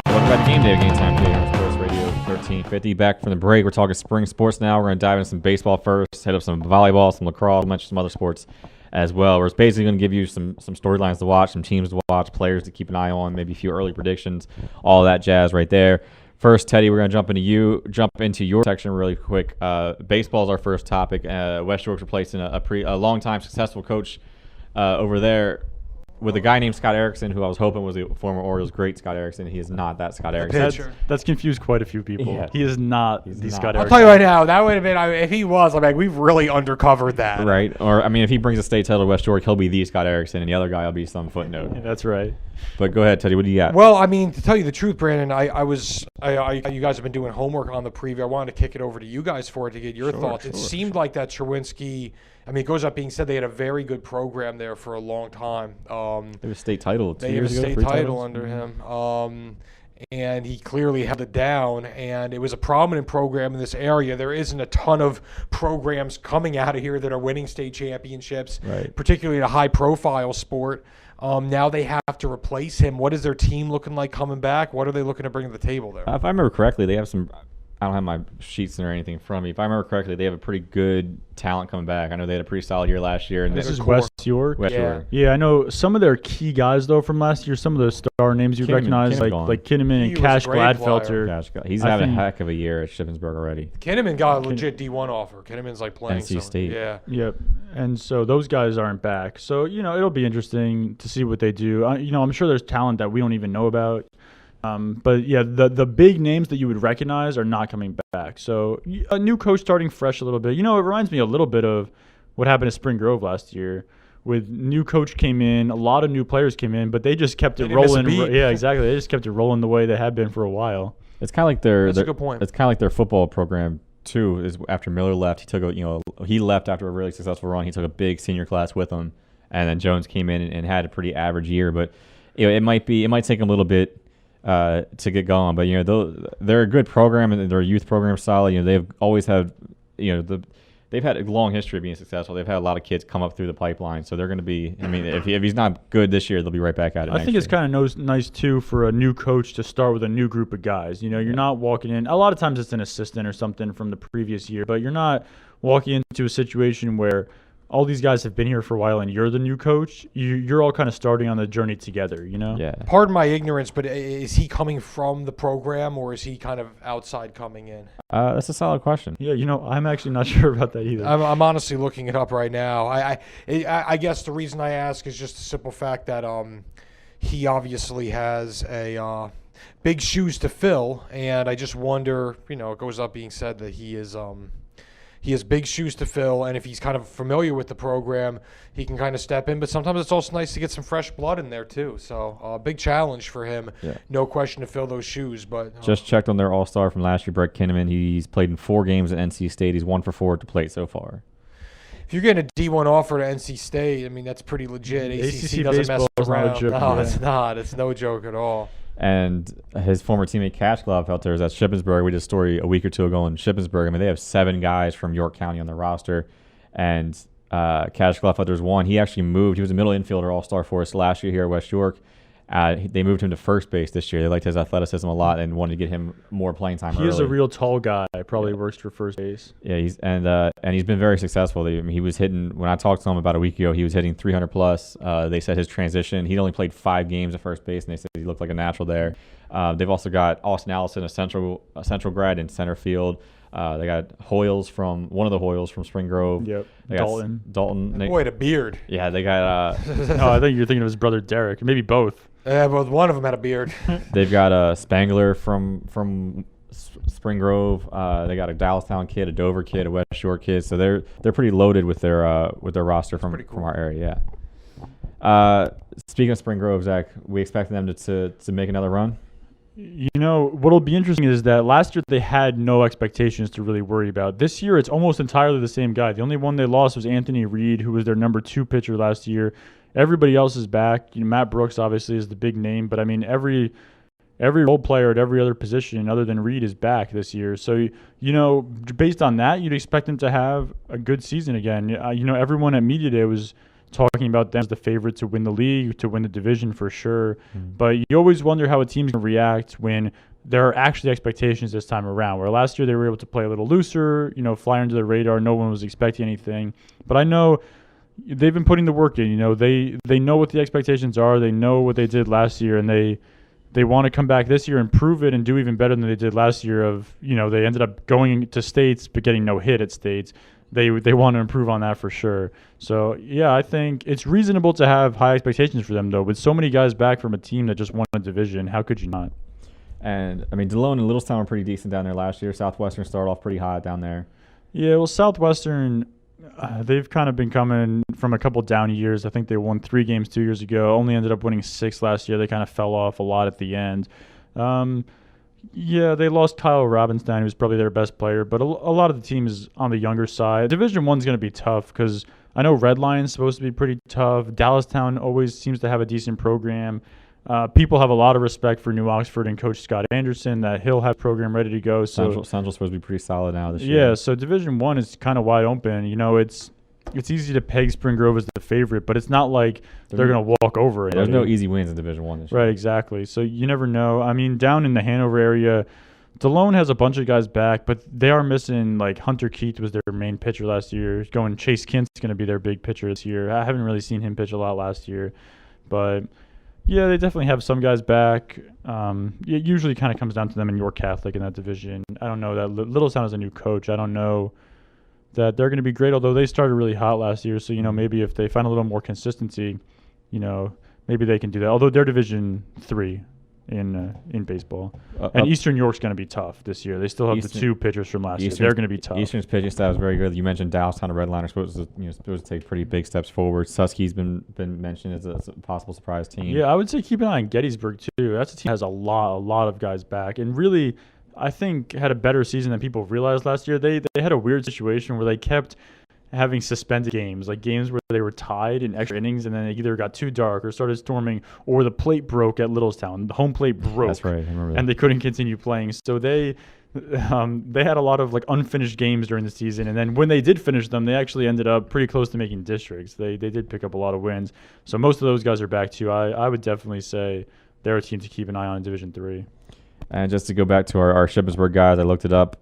Welcome back to Game Day, GameTimePA Sports Radio 1350. Back from the break, we're talking spring sports now. We're going to dive into some baseball first, hit up some volleyball, some lacrosse, mention some other sports as well. We're basically going to give you some storylines to watch, some teams to watch, players to keep an eye on, maybe a few early predictions, all that jazz right there. First, Teddy, we're going to jump into your section really quick. Baseball is our first topic. West York's replacing a long-time successful coach over there with a guy named Scott Erickson, who I was hoping was the former Orioles great Scott Erickson. He is not that Scott Erickson. That's confused quite a few people. Yeah. He is not the Scott Erickson. I'll tell you right now, that would have been, if he was, I'm like, we've really undercovered that. Right. Or, I mean, if he brings a state title to West York, he'll be the Scott Erickson, and the other guy will be some footnote. Yeah, that's right. But go ahead, Teddy. What do you got? Well, I mean, to tell you the truth, Brandon, you guys have been doing homework on the preview. I wanted to kick it over to you guys for it to get your thoughts. It seemed like that Cherwinski, I mean, it goes up being said, they had a very good program there for a long time. They have a state title 2 years ago. They have a state title under him. And he clearly held it down, and it was a prominent program in this area. There isn't a ton of programs coming out of here that are winning state championships, particularly in a high-profile sport. Now they have to replace him. What is their team looking like coming back? What are they looking to bring to the table there? If I remember correctly, they have some I don't have my sheets or anything from me. If I remember correctly, they have a pretty good talent coming back. I know they had a pretty solid year last year. And this is West York. York. Yeah, I know some of their key guys though from last year. Some of the star names you recognize, like Kinnaman and Cash Gladfelter. He's having a heck of a year at Shippensburg already. Kinnaman got a legit D1 offer. Kinnaman's like playing NC State. Yeah. Yep. And so those guys aren't back. So it'll be interesting to see what they do. I'm sure there's talent that we don't even know about. But yeah, the big names that you would recognize are not coming back. So a new coach starting fresh a little bit. It reminds me a little bit of what happened at Spring Grove last year. With new coach came in, a lot of new players came in, but they just kept it rolling. Yeah, exactly. They just kept it rolling the way they had been for a while. It's kind of like That's a good point. It's kind of like their football program too. Is after Miller left, he left after a really successful run. He took a big senior class with him, and then Jones came in and had a pretty average year. But it might take him a little bit to get going, but they're a good program and their youth program solid. They've always had they've had a long history of being successful. They've had a lot of kids come up through the pipeline, so they're going to be. I mean, if he's not good this year, they'll be right back at it. I think it's kind of nice too for a new coach to start with a new group of guys. You're not walking in. A lot of times it's an assistant or something from the previous year, but you're not walking into a situation where all these guys have been here for a while and you're the new coach. You're all kind of starting on the journey together, Yeah. Pardon my ignorance, but is he coming from the program or is he kind of outside coming in? That's a solid question. Yeah, I'm actually not sure about that either. I'm honestly looking it up right now. I guess the reason I ask is just the simple fact that he obviously has a big shoes to fill, and I just wonder, it goes up being said that he has big shoes to fill, and if he's kind of familiar with the program, he can kind of step in. But sometimes it's also nice to get some fresh blood in there too. So big challenge for him, no question, to fill those shoes. But just checked on their All-Star from last year, Brett Kinnaman. He's played in 4 games at NC State. He's 1 for 4 at the plate so far. If you're getting a D1 offer to NC State, I mean, that's pretty legit. ACC doesn't mess around. Not a joke. No, it's not. It's no joke at all. And his former teammate Cash Gladfelter is at Shippensburg. We did a story a week or two ago in Shippensburg. I mean, they have 7 guys from York County on their roster, and Cash Gladfelter's one. He actually moved. He was a middle infielder All-Star for us last year here at West York. They moved him to first base this year. They liked his athleticism a lot and wanted to get him more playing time. He is a real tall guy. Probably works for first base. Yeah, he's been very successful. He was hitting, when I talked to him about a week ago, he was hitting 300 plus. They said his transition. He'd only played 5 games at first base, and they said he looked like a natural there. They've also got Austin Allison, a central grad in center field. They got one of the Hoyles from Spring Grove. Yep. Dalton. Boy, the beard. Yeah, they got. No, I think you're thinking of his brother Derek. Maybe both. Yeah, both. One of them had a beard. They've got Spangler from Spring Grove. They got a Dallastown kid, a Dover kid, a West Shore kid. So they're pretty loaded with their roster from our area. Yeah. Speaking of Spring Grove, Zach, we expect them to make another run. What'll be interesting is that last year they had no expectations to really worry about. This year it's almost entirely the same guy. The only one they lost was Anthony Reed, who was their number 2 pitcher last year. Everybody else is back. Matt Brooks obviously is the big name, but I mean every role player at every other position other than Reed is back this year. So based on that, you'd expect them to have a good season again. Everyone at Media Day was talking about them as the favorite to win the league, to win the division for sure. But you always wonder how a team's going to react when there are actually expectations this time around. Where last year they were able to play a little looser, fly under the radar. No one was expecting anything. But I know they've been putting the work in. They know what the expectations are. They know what they did last year, and they want to come back this year and prove it and do even better than they did last year. They ended up going to states but getting no hit at states. They want to improve on that for sure. So, yeah, I think it's reasonable to have high expectations for them, though. With so many guys back from a team that just won a division, how could you not? And, I mean, DeLone and Littlestown were pretty decent down there last year. Southwestern started off pretty hot down there. Yeah, well, Southwestern, they've kind of been coming from a couple down years. I think they won 3 games 2 years ago, only ended up winning 6 last year. They kind of fell off a lot at the end. Yeah, they lost Kyle Robinstein, who's probably their best player, but a lot of the team is on the younger side. Division 1's going to be tough because I know Red Lion's supposed to be pretty tough. Dallastown always seems to have a decent program. People have a lot of respect for New Oxford and Coach Scott Anderson, that he'll have a program ready to go. So Central's supposed to be pretty solid now this year. Yeah, so Division 1 is kind of wide open. It's easy to peg Spring Grove as the favorite, but it's not like they're going to walk over it. There's no easy wins in Division 1 this year. Right, exactly. So you never know. I mean, down in the Hanover area, DeLone has a bunch of guys back, but they are missing, like, Hunter Keith was their main pitcher last year. Chase Kint's going to be their big pitcher this year. I haven't really seen him pitch a lot last year. But, yeah, they definitely have some guys back. It usually kind of comes down to them and York Catholic in that division. I don't know that Littlestown is a new coach. I don't know that they're going to be great, although they started really hot last year. So, maybe if they find a little more consistency, maybe they can do that. Although they're Division 3 in baseball. And Eastern York's going to be tough this year. They still have the two pitchers from last year. They're going to be tough. Eastern's pitching staff is very good. You mentioned Dallestown, a Redliner, supposed to take pretty big steps forward. Susky's been mentioned as a possible surprise team. Yeah, I would say keep an eye on Gettysburg too. That's a team that has a lot of guys back, and really, I think had a better season than people realized last year. They had a weird situation where they kept having suspended games, like games where they were tied in extra innings and then it either got too dark or started storming or the plate broke at Littlestown. The home plate broke. That's right. I remember that. And they couldn't continue playing. So they had a lot of like unfinished games during the season. And then when they did finish them, they actually ended up pretty close to making districts. They did pick up a lot of wins. So most of those guys are back too. I would definitely say they're a team to keep an eye on in Division 3. And just to go back to our Shippensburg guys, I looked it up.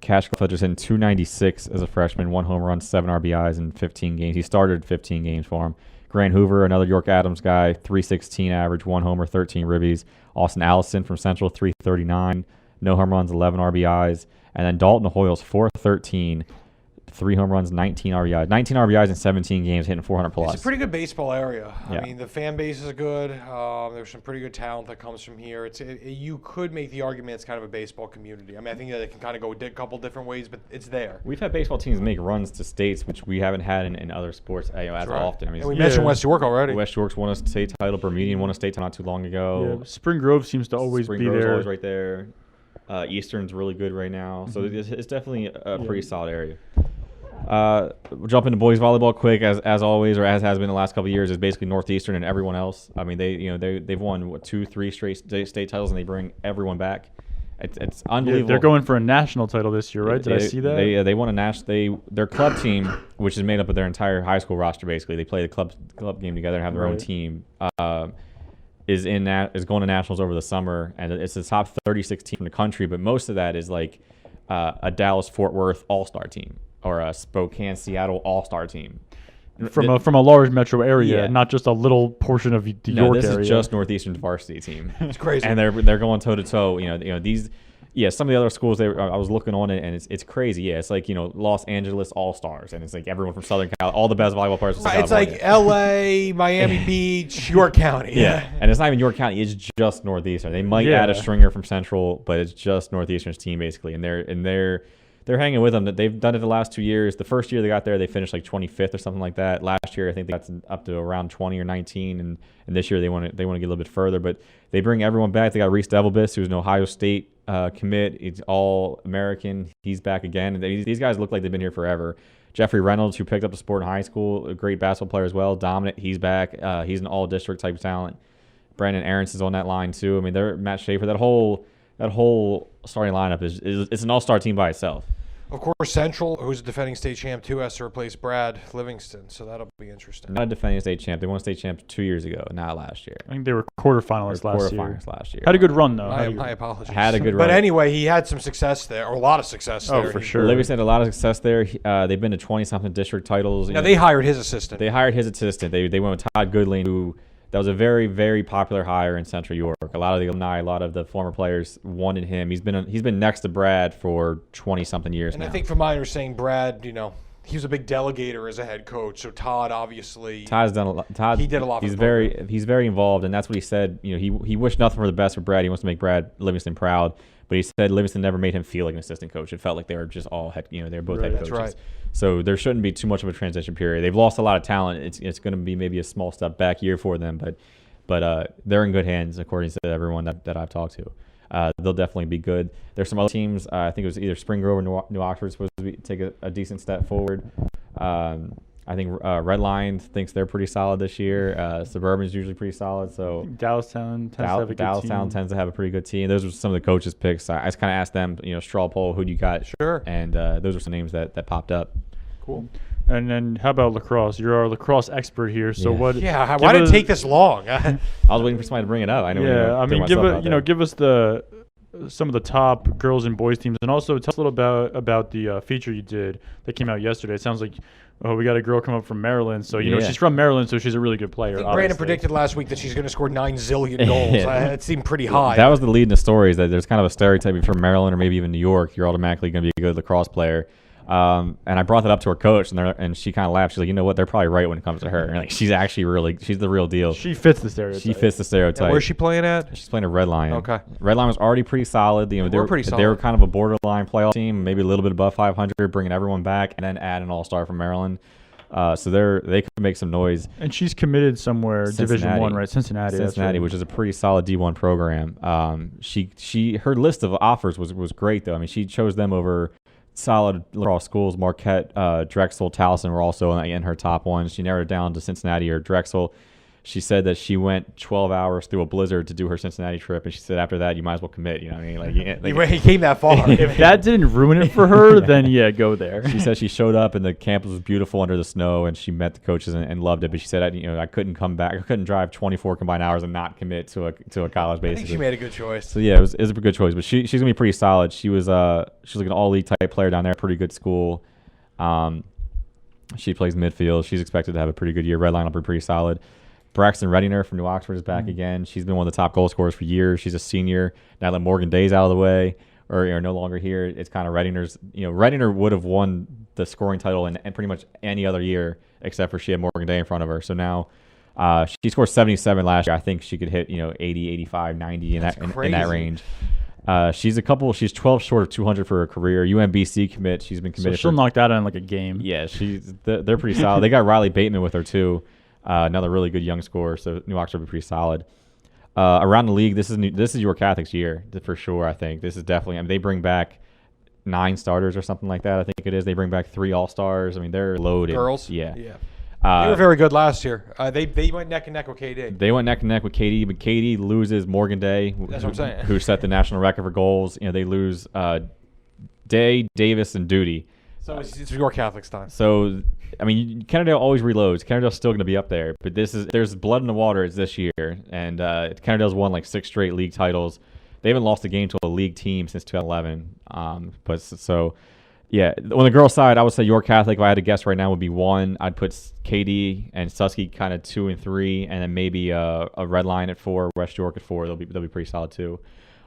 Cash Fletcher's in 296 as a freshman, 1 home run, 7 RBIs in 15 games. He started 15 games for him. Grant Hoover, another York Adams guy, 316 average, 1 homer, 13 ribbies. Austin Allison from Central, 339, no home runs, 11 RBIs. And then Dalton Hoyles, 413, 3 home runs, 19 RBIs. 19 RBIs in 17 games, hitting 400 plus. It's a pretty good baseball area. Yeah. I mean, the fan base is good. There's some pretty good talent that comes from here. You could make the argument it's kind of a baseball community. I mean, I think that it can kind of go a couple different ways, but it's there. We've had baseball teams make runs to states, which we haven't had in other sports as often. I mean, and we mentioned West York already. West York's won a state title. Bermudian won a state title not too long ago. Yeah, Spring Grove seems to always be there. Always right there. Eastern's really good right now. So it's definitely a pretty solid area. We'll jump into boys volleyball quick, as always, or as has been the last couple of years. Is basically Northeastern and everyone else. I mean, they've won 2-3 straight state titles, and they bring everyone back. It's unbelievable. Yeah, they're going for a national title this year, right? Did I see that? They won a their club team, which is made up of their entire high school roster. Basically, they play the club game together and have their own team. Is going to nationals over the summer, and it's the top 36 team in the country. But most of that is like a Dallas Fort Worth All-Star team or a Spokane Seattle All-Star team from a large metro area, not just a little portion of the York area. This is just Northeastern's varsity team. It's crazy, and they're going toe to toe. These. Yeah, some of the other schools I was looking on it, and it's crazy. Yeah, it's like Los Angeles All-Stars, and it's like everyone from Southern Cal, all the best volleyball players from Southern California. It's like L.A., Miami Beach, York County. Yeah, and it's not even York County; it's just Northeastern. They might add a stringer from Central, but it's just Northeastern's team basically, and they're hanging with them. They've done it the last 2 years. The first year they got there, they finished like 25th or something like that. Last year, I think they got up to around 20 or 19, and this year they want to get a little bit further. But they bring everyone back. They got Reese Devilbus, who's an Ohio State commit. He's all-American. He's back again. These guys look like they've been here forever. Jeffrey Reynolds, who picked up the sport in high school, a great basketball player as well. Dominant. He's back. He's an all-district type of talent. Brandon Aaronson's on that line too. I mean, they're Matt Schaefer. That whole starting lineup is it's an all-star team by itself. Of course, Central, who's a defending state champ too, has to replace Brad Livingston, so that'll be interesting. Not a defending state champ. They won a state champ 2 years ago, not last year. I think they were quarterfinalists last year. Had a good run, though. My apologies. Had a good run. But anyway, he had some success there, or a lot of success there. Oh, for sure. Livingston had a lot of success there. They've been to 20-something district titles. Now, they hired his assistant. They hired his assistant. They went with Todd Goodling, who that was a very, very popular hire in Central York. A lot of the alumni, a lot of the former players wanted him. He's been next to Brad for 20-something years now. And I think from my understanding, Brad, he was a big delegator as a head coach. So Todd, obviously, Todd's done a lot. He did a lot. He's very involved, and that's what he said. He wished nothing for the best for Brad. He wants to make Brad Livingston proud. But he said Livingston never made him feel like an assistant coach. It felt like they were just all head. They were both head coaches. That's right. So there shouldn't be too much of a transition period. They've lost a lot of talent. It's going to be maybe a small step back year for them, but they're in good hands according to everyone that I've talked to. They'll definitely be good. There's some other teams. I think it was either Spring Grove or New Oxford supposed to take a decent step forward. I think Red Lion thinks they're pretty solid this year. Suburban's usually pretty solid. So Dallestown tends to have a good team. Tends to have a pretty good team. Those are some of the coaches' picks. I just kind of asked them, straw poll, who do you got? Sure. And those are some names that popped up. Cool. And then how about lacrosse? You're our lacrosse expert here. So what? Yeah. Why did it take this long? I was waiting for somebody to bring it up. I know. Yeah. I mean, give us the some of the top girls and boys teams, and also tell us a little about the feature you did that came out yesterday. It sounds like we got a girl come up from Maryland, so she's from Maryland, so she's a really good player. I think Brandon predicted last week that she's going to score 9 zillion goals. It seemed pretty high. That was the lead in the story, is that there's kind of a stereotype from Maryland or maybe even New York, you're automatically going to be a good lacrosse player. And I brought that up to her coach, and she kind of laughed. She's like, you know what? They're probably right when it comes to her. And like, she's actually she's the real deal. She fits the stereotype. And where's she playing at? She's playing at Red Lion. Okay. Red Lion was already pretty solid. They were pretty solid. They were kind of a borderline playoff team, maybe a little bit above 500, bringing everyone back, and then add an all-star from Maryland. So they could make some noise. And she's committed somewhere Division I, right? Cincinnati, which is a pretty solid D1 program. Her list of offers was great, though. I mean, she chose them over solid lacrosse schools. Marquette, Drexel, Towson were also in her top ones. She narrowed it down to Cincinnati or Drexel. She said that she went 12 hours through a blizzard to do her Cincinnati trip, and she said after that you might as well commit. You know what I mean? He came that far. If that didn't ruin it for her, then yeah, go there. She said she showed up and the campus was beautiful under the snow, and she met the coaches and loved it. But she said, I couldn't come back. I couldn't drive 24 combined hours and not commit to a college basically. I think she made a good choice. So yeah, it was a good choice. But she's gonna be pretty solid. She was like an all-league type player down there, pretty good school. She plays midfield. She's expected to have a pretty good year. Red Line will be pretty solid. Braxton Reddinger from New Oxford is back again. She's been one of the top goal scorers for years. She's a senior. Now that Morgan Day's out of the way, or no longer here, it's kind of Reddinger's. Reddinger would have won the scoring title in pretty much any other year except for she had Morgan Day in front of her. So now she scored 77 last year. I think she could hit 80, 85, 90 in that range. She's 12 short of 200 for her career. UMBC commit. She's been committed. So she'll knock that out in like a game. Yeah, they're pretty solid. They got Riley Bateman with her too. Another really good young scorer, so New Oxford will be pretty solid. Around the league, this is York Catholic's year for sure. I think this is definitely. I mean, they bring back 9 starters or something like that. I think it is. They bring back 3 all-stars. I mean, they're loaded. Girls, yeah. They were very good last year. They went neck and neck with KD. They went neck and neck with KD, but KD loses Morgan Day, That's what I'm saying. who set the national record for goals. They lose Day, Davis, and Duty. So it's York Catholic's time. So, I mean, Kennerdale always reloads. Kennerdale's still going to be up there, but there's blood in the water. It's this year, and Kennerdale's won like 6 straight league titles. They haven't lost a game to a league team since 2011. But so, yeah, on the girls' side, I would say York Catholic. If I had to guess right now, would be 1. I'd put KD and Susky kind of 2 and 3, and then maybe a Red Line at 4, West York at 4. They'll be pretty solid too.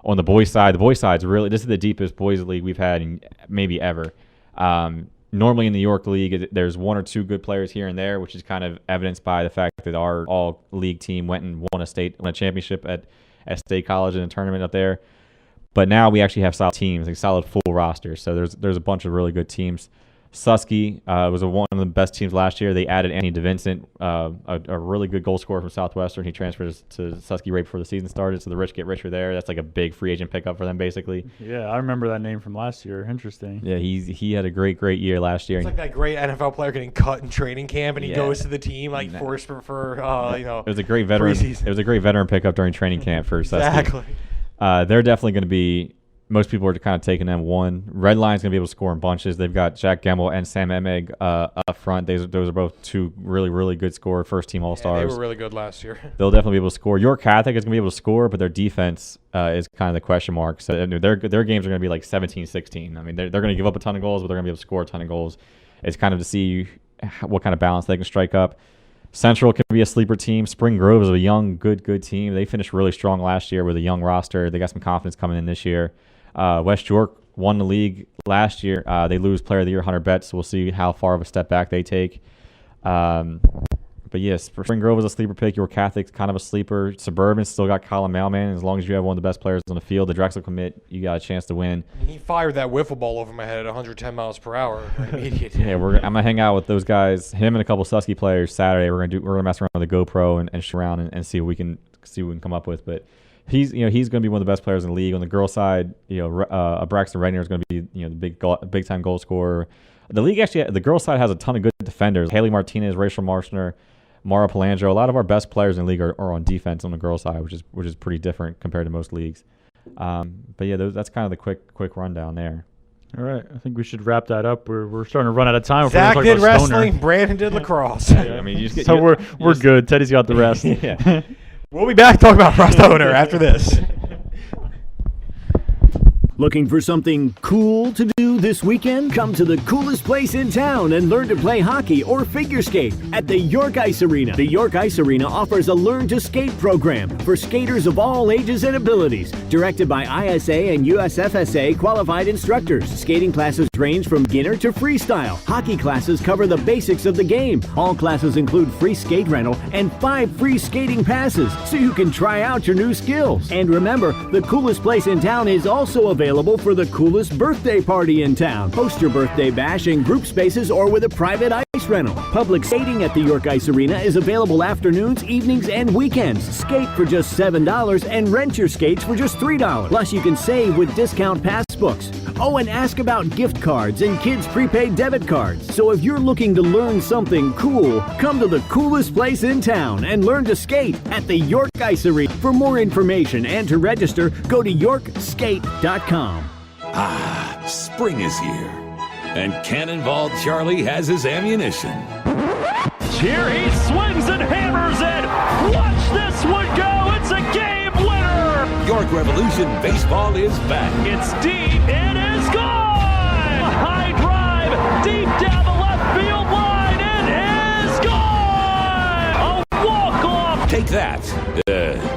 On the boys' side's really, this is the deepest boys' league we've had in maybe ever. Normally in the York League, there's 1 or 2 good players here and there, which is kind of evidenced by the fact that our all-league team went and won a championship at State College in a tournament up there. But now we actually have solid teams, like solid full rosters. So there's a bunch of really good teams. Susky was one of the best teams last year. They added Anthony DeVincent, a really good goal scorer from Southwestern. He transferred to Susky right before the season started, so the rich get richer there. That's like a big free agent pickup for them, basically. Yeah, I remember that name from last year. Interesting. Yeah, he had a great year last year. It's like that great NFL player getting cut in training camp, and he goes to the team forced for It was a great veteran. Preseason. It was a great veteran pickup during training camp for Susky. Exactly. They're definitely going to be. Most people are kind of taking them 1. Red Line's going to be able to score in bunches. They've got Jack Gemmel and Sam Emig up front. Those are both 2 really, really good scorer, first-team All-Stars. Yeah, they were really good last year. They'll definitely be able to score. York Catholic is going to be able to score, but their defense is kind of the question mark. So their games are going to be like 17-16. I mean, they're going to give up a ton of goals, but they're going to be able to score a ton of goals. It's kind of to see what kind of balance they can strike up. Central can be a sleeper team. Spring Grove is a young, good team. They finished really strong last year with a young roster. They got some confidence coming in this year. West York won the league last year. They lose Player of the Year Hunter Betts, so we'll see how far of a step back they take. But yes, Spring Grove is a sleeper pick. York Catholic's kind of a sleeper. Suburban still got Colin Mailman. As long as you have one of the best players on the field, the Drexel commit, you got a chance to win. He fired that wiffle ball over my head at 110 miles per hour. Yeah, I'm gonna hang out with those guys. Him and a couple Susky players Saturday. We're gonna mess around with the GoPro and shoot around and see what we can come up with. But he's going to be one of the best players in the league. On the girl side, Braxton Reddinger is going to be the big time goal scorer. The league actually, the girl side has a ton of good defenders. Haley Martinez, Rachel Marshner, Mara Palangro. A lot of our best players in the league are on defense on the girl side, which is pretty different compared to most leagues. But yeah, that's kind of the quick rundown there. All right, I think we should wrap that up. We're starting to run out of time. Zach did wrestling, Brandon did lacrosse. Yeah, I mean, we're good. Teddy's got the rest. Yeah. We'll be back talking about Stoner after this. Looking for something cool to do this weekend? Come to the coolest place in town and learn to play hockey or figure skate at the York Ice Arena. The York Ice Arena offers a Learn to Skate program for skaters of all ages and abilities, directed by ISA and USFSA qualified instructors. Skating classes range from beginner to freestyle. Hockey classes cover the basics of the game. All classes include free skate rental and 5 free skating passes, so you can try out your new skills. And remember, the coolest place in town is also available for the coolest birthday party in town. Host your birthday bash in group spaces or with a private ice rental. Public skating at the York Ice Arena is available afternoons, evenings, and weekends. Skate for just $7 and rent your skates for just $3. Plus, you can save with discount pass books. Oh, and ask about gift cards and kids' prepaid debit cards. So if you're looking to learn something cool, come to the coolest place in town and learn to skate at the York Ice Arena. For more information and to register, go to yorkskate.com. Ah, spring is here. And Cannonball Charlie has his ammunition. Here he swings and hammers it. Watch this one go. It's a game winner. York Revolution baseball is back. It's deep. It is gone. A high drive deep down the left field line. It is gone. A walk-off. Take that.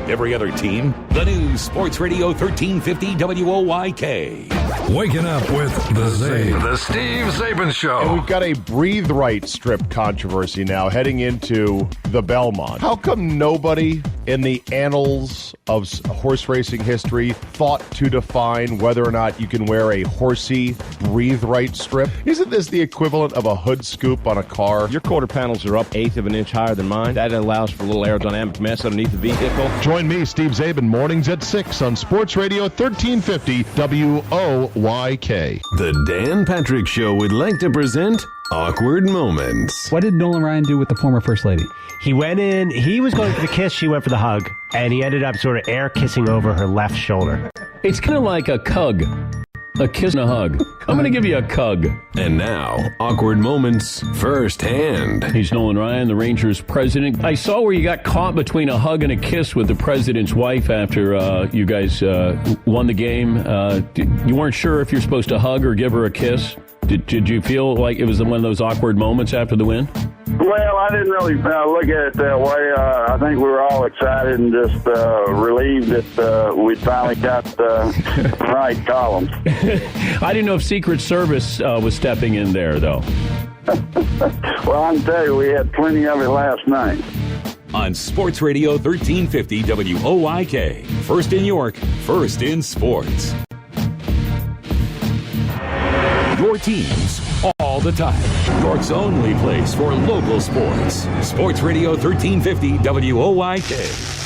Every other team. The new Sports Radio 1350 WOYK. Waking up with the Zabe. The Steve Zabin Show. And we've got a breathe right strip controversy now heading into the Belmont. How come nobody in the annals of horse racing history thought to define whether or not you can wear a horsey breathe right strip? Isn't this the equivalent of a hood scoop on a car? Your quarter panels are up 1/8 of an inch higher than mine. That allows for a little aerodynamic mess underneath the vehicle. Join me, Steve Zabin, mornings at 6 on Sports Radio 1350 WOYK. The Dan Patrick Show would like to present Awkward Moments. What did Nolan Ryan do with the former First Lady? He went in, he was going for the kiss, she went for the hug, and he ended up sort of air kissing over her left shoulder. It's kind of like a cug. A kiss and a hug. I'm going to give you a cug. And now, Awkward Moments firsthand. He's Nolan Ryan, the Rangers president. I saw where you got caught between a hug and a kiss with the president's wife after you guys won the game. You weren't sure if you're supposed to hug or give her a kiss. Did you feel like it was one of those awkward moments after the win? Well, I didn't really look at it that way. I think we were all excited and just relieved that we finally got the right columns. I didn't know if Secret Service was stepping in there, though. Well, I can tell you, we had plenty of it last night. On Sports Radio 1350 WOYK. First in York, first in sports. Your teams all the time. York's only place for local sports. Sports Radio 1350 WOYK.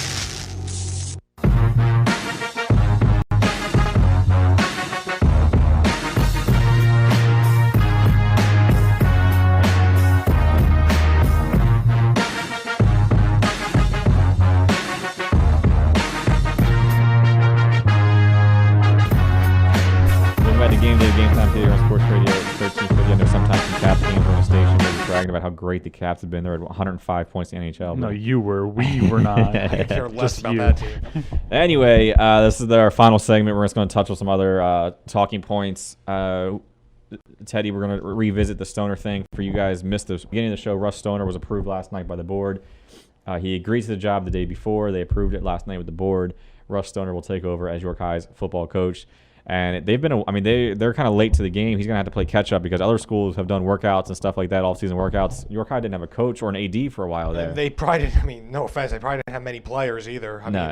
GameTimePA on Sports Radio 1350. I know sometimes some Caps games on the station they're bragging about how great the Caps have been. They're at 105 points in the NHL. No, you were. We were not. I care less about that team. Anyway, this is our final segment. We're just going to touch on some other talking points. Teddy, we're going to revisit the Stoner thing. For you guys missed the beginning of the show, Russ Stoner was approved last night by the board. He agreed to the job the day before. They approved it last night with the board. Russ Stoner will take over as York High's football coach. And they've been, they're kind of late to the game. He's going to have to play catch up because other schools have done workouts and stuff like that, off-season workouts. York High didn't have a coach or an AD for a while there. They probably didn't, no offense, they probably didn't have many players either. I don't know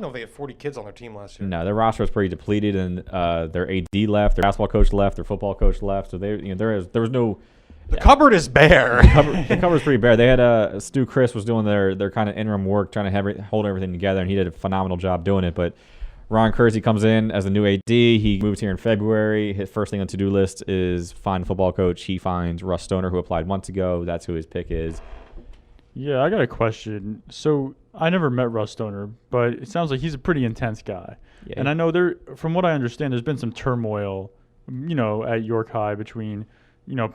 if they had 40 kids on their team last year. No, their roster was pretty depleted, and their AD left, their basketball coach left, their football coach left. So there was no. The cupboard is bare. The cupboard's pretty bare. They had Stu Chris was doing their kind of interim work, trying to hold everything together, and he did a phenomenal job doing it. But Ron Kersey comes in as the new AD. He moves here in February. His first thing on the to-do list is find a football coach. He finds Russ Stoner, who applied months ago. That's who his pick is. Yeah, I got a question. So I never met Russ Stoner, but it sounds like he's a pretty intense guy. Yeah. And I know from what I understand, there's been some turmoil, at York High between,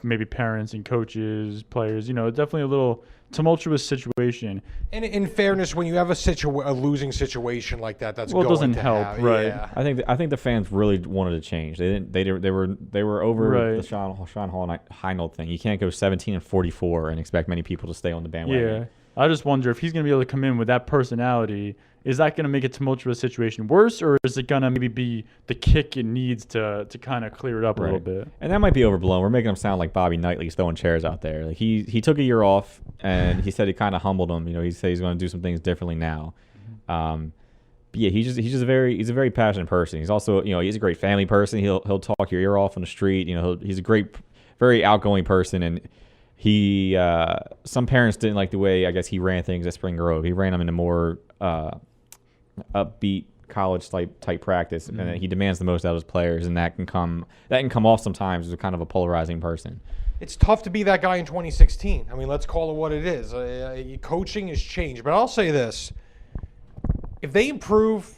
maybe parents and coaches, players. Definitely a little tumultuous situation. And in fairness, when you have a losing situation like that, that's well, it going doesn't to help, have, right? Yeah. I think the fans really wanted to change. They were over Right. the Sean Hall and Heinold thing. You can't go 17-44 and expect many people to stay on the bandwagon. Yeah, I just wonder if he's going to be able to come in with that personality. Is that going to make a tumultuous situation worse, or is it going to maybe be the kick it needs to kind of clear it up a little bit? And that might be overblown. We're making him sound like Bobby Knight, like he's throwing chairs out there. Like he took a year off, and he said it kind of humbled him. He said he's going to do some things differently now. But yeah, he's a very passionate person. He's also he's a great family person. He'll talk your ear off on the street. He's a great, very outgoing person, and he some parents didn't like the way I guess he ran things at Spring Grove. He ran them in a more upbeat college type practice, and he demands the most out of his players, and that can come off sometimes as a kind of a polarizing person. It's tough to be that guy in 2016. I mean, let's call it what it is. Coaching has changed, but I'll say this: if they improve,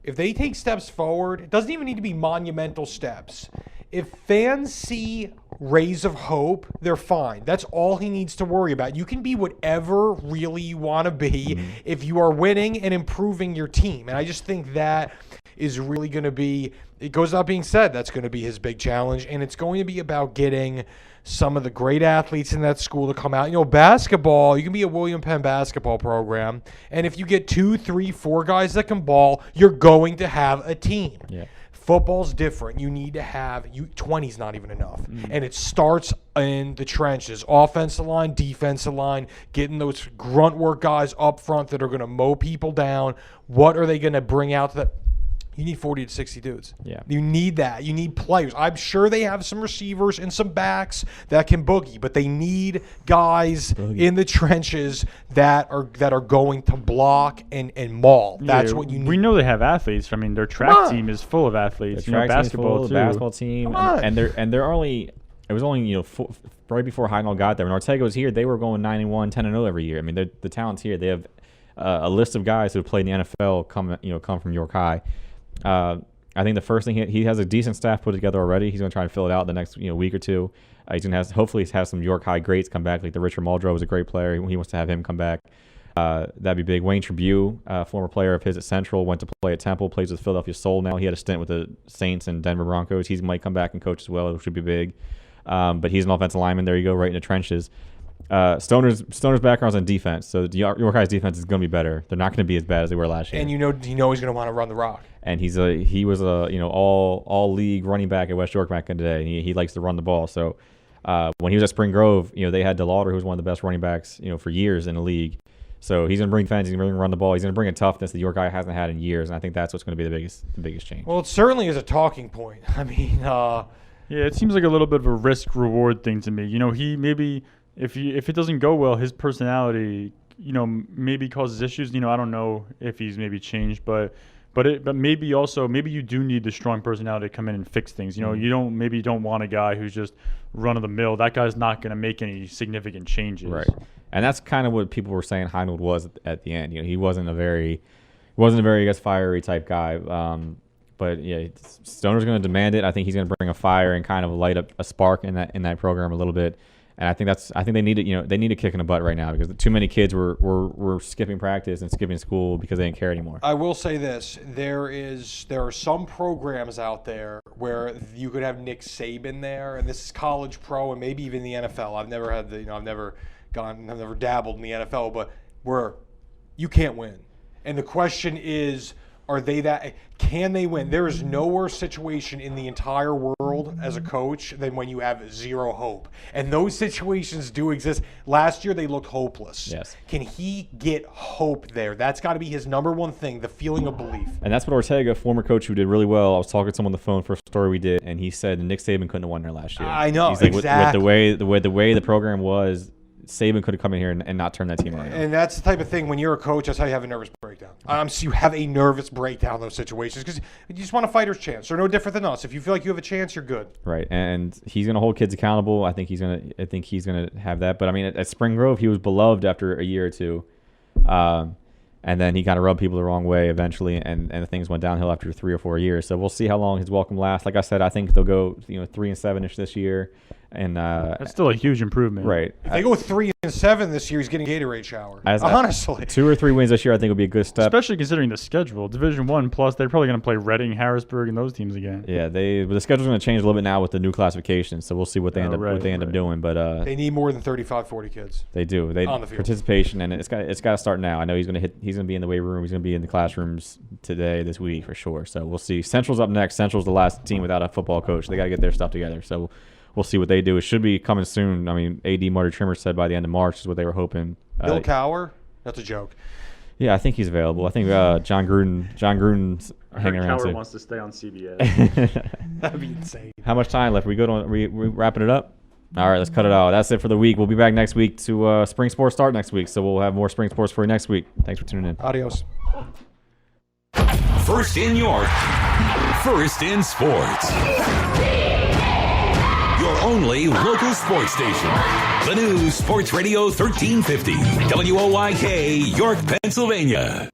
if they take steps forward, it doesn't even need to be monumental steps. If fans see rays of hope, they're fine. That's all he needs to worry about. You can be whatever really you want to be if you are winning and improving your team. And I just think that is really going to be, it goes without being said, that's going to be his big challenge. And it's going to be about getting some of the great athletes in that school to come out. Basketball, you can be a William Penn basketball program, and if you get 2, 3, 4 guys that can ball, you're going to have a team. Yeah. Football's different. You need to have 20's not even enough. And it starts in the trenches. Offensive line, defensive line, getting those grunt work guys up front that are going to mow people down. What are they going to bring out to that? You need 40 to 60 dudes. Yeah. You need that. You need players. I'm sure they have some receivers and some backs that can boogie, but they need guys in the trenches that are going to block and maul. That's what you need. We know they have athletes. I mean, their track team is full of athletes. Basketball too. The basketball team, and they're only. It was only right before Heinold got there. When Ortega was here, they were going 9-1, 10-0 every year. I mean, the talent's here. They have a list of guys who have played in the NFL come from York High. I think the first thing he has a decent staff put together already. He's going to try to fill it out the next week or two. He's going to hopefully have some York High greats come back, like the Richard Muldrow was a great player. He wants to have him come back. That'd be big. Wayne Tribune, former player of his at Central, went to play at Temple, plays with Philadelphia Soul now. He had a stint with the Saints and Denver Broncos. He might come back and coach as well, which would be big. But he's an offensive lineman. There you go, right in the trenches. Stoner's background's on defense, so York High's defense is going to be better. They're not going to be as bad as they were last year. And he's going to want to run the rock. And he was a all league running back at West York back in the day. And he likes to run the ball. So when he was at Spring Grove, they had DeLauder, who was one of the best running backs for years in the league. So he's going to bring fans. He's going to run the ball. He's going to bring a toughness that York High hasn't had in years. And I think that's what's going to be the biggest change. Well, it certainly is a talking point. I mean, yeah, it seems like a little bit of a risk reward thing to me. He maybe. If it doesn't go well, his personality, maybe causes issues. I don't know if he's maybe changed, but maybe you do need the strong personality to come in and fix things. You don't want a guy who's just run of the mill. That guy's not going to make any significant changes. Right, and that's kind of what people were saying Heinold was at the end. He wasn't a very, I guess, fiery type guy. But yeah, Stoner's going to demand it. I think he's going to bring a fire and kind of light up a spark in that program a little bit. And I think they need it. They need a kick in the butt right now because too many kids were skipping practice and skipping school because they didn't care anymore. I will say this: there are some programs out there where you could have Nick Saban there, and this is college pro and maybe even the NFL. I've never had I've never dabbled in the NFL, but where you can't win, and the question is, can they win? There is no worse situation in the entire world as a coach than when you have zero hope. And those situations do exist. Last year, they looked hopeless. Yes. Can he get hope there? That's got to be his number one thing, the feeling of belief. And that's what Ortega, former coach who did really well, I was talking to him on the phone for a story we did, and he said Nick Saban couldn't have won there last year. I know, He's like, exactly. With the way the program was, Saban could have come in here and not turn that team around. And that's the type of thing, when you're a coach, that's how you have a nervous breakdown. So you have a nervous breakdown in those situations because you just want a fighter's chance. They're no different than us. If you feel like you have a chance, you're good. Right, and he's going to hold kids accountable. I think he's going to have that. But I mean, at Spring Grove, he was beloved after a year or two, and then he kind of rubbed people the wrong way eventually, and things went downhill after 3 or 4 years. So we'll see how long his welcome lasts. Like I said, I think they'll go 3-7ish this year. And that's still a huge improvement. Right. If they go 3-7 this year, he's getting Gatorade shower. As honestly, 2 or 3 wins this year, I think would be a good step. Especially considering the schedule, Division I. Plus, they're probably going to play Reading, Harrisburg, and those teams again. Yeah, the schedule's going to change a little bit now with the new classification, so we'll see what they end up doing. But they need more than 35, 40 kids. They do. They on the field. Participation, and it's got to start now. I know he's going to be in the weight room. He's going to be in the classrooms this week for sure. So we'll see. Central's up next. Central's the last team without a football coach. They got to get their stuff together. So we'll see what they do. It should be coming soon. I mean, AD Marty Trimmer said by the end of March is what they were hoping. Bill Cowher? That's a joke. Yeah, I think he's available. I think John Gruden's hanging around too. Cowher wants to stay on CBS. That'd be insane. How much time left? Are we wrapping it up? All right, let's cut it out. That's it for the week. We'll be back next week to spring sports start next week, so we'll have more spring sports for you next week. Thanks for tuning in. Adios. First in York, first in sports. Your only local sports station. The new Sports Radio 1350, WOYK, York, Pennsylvania.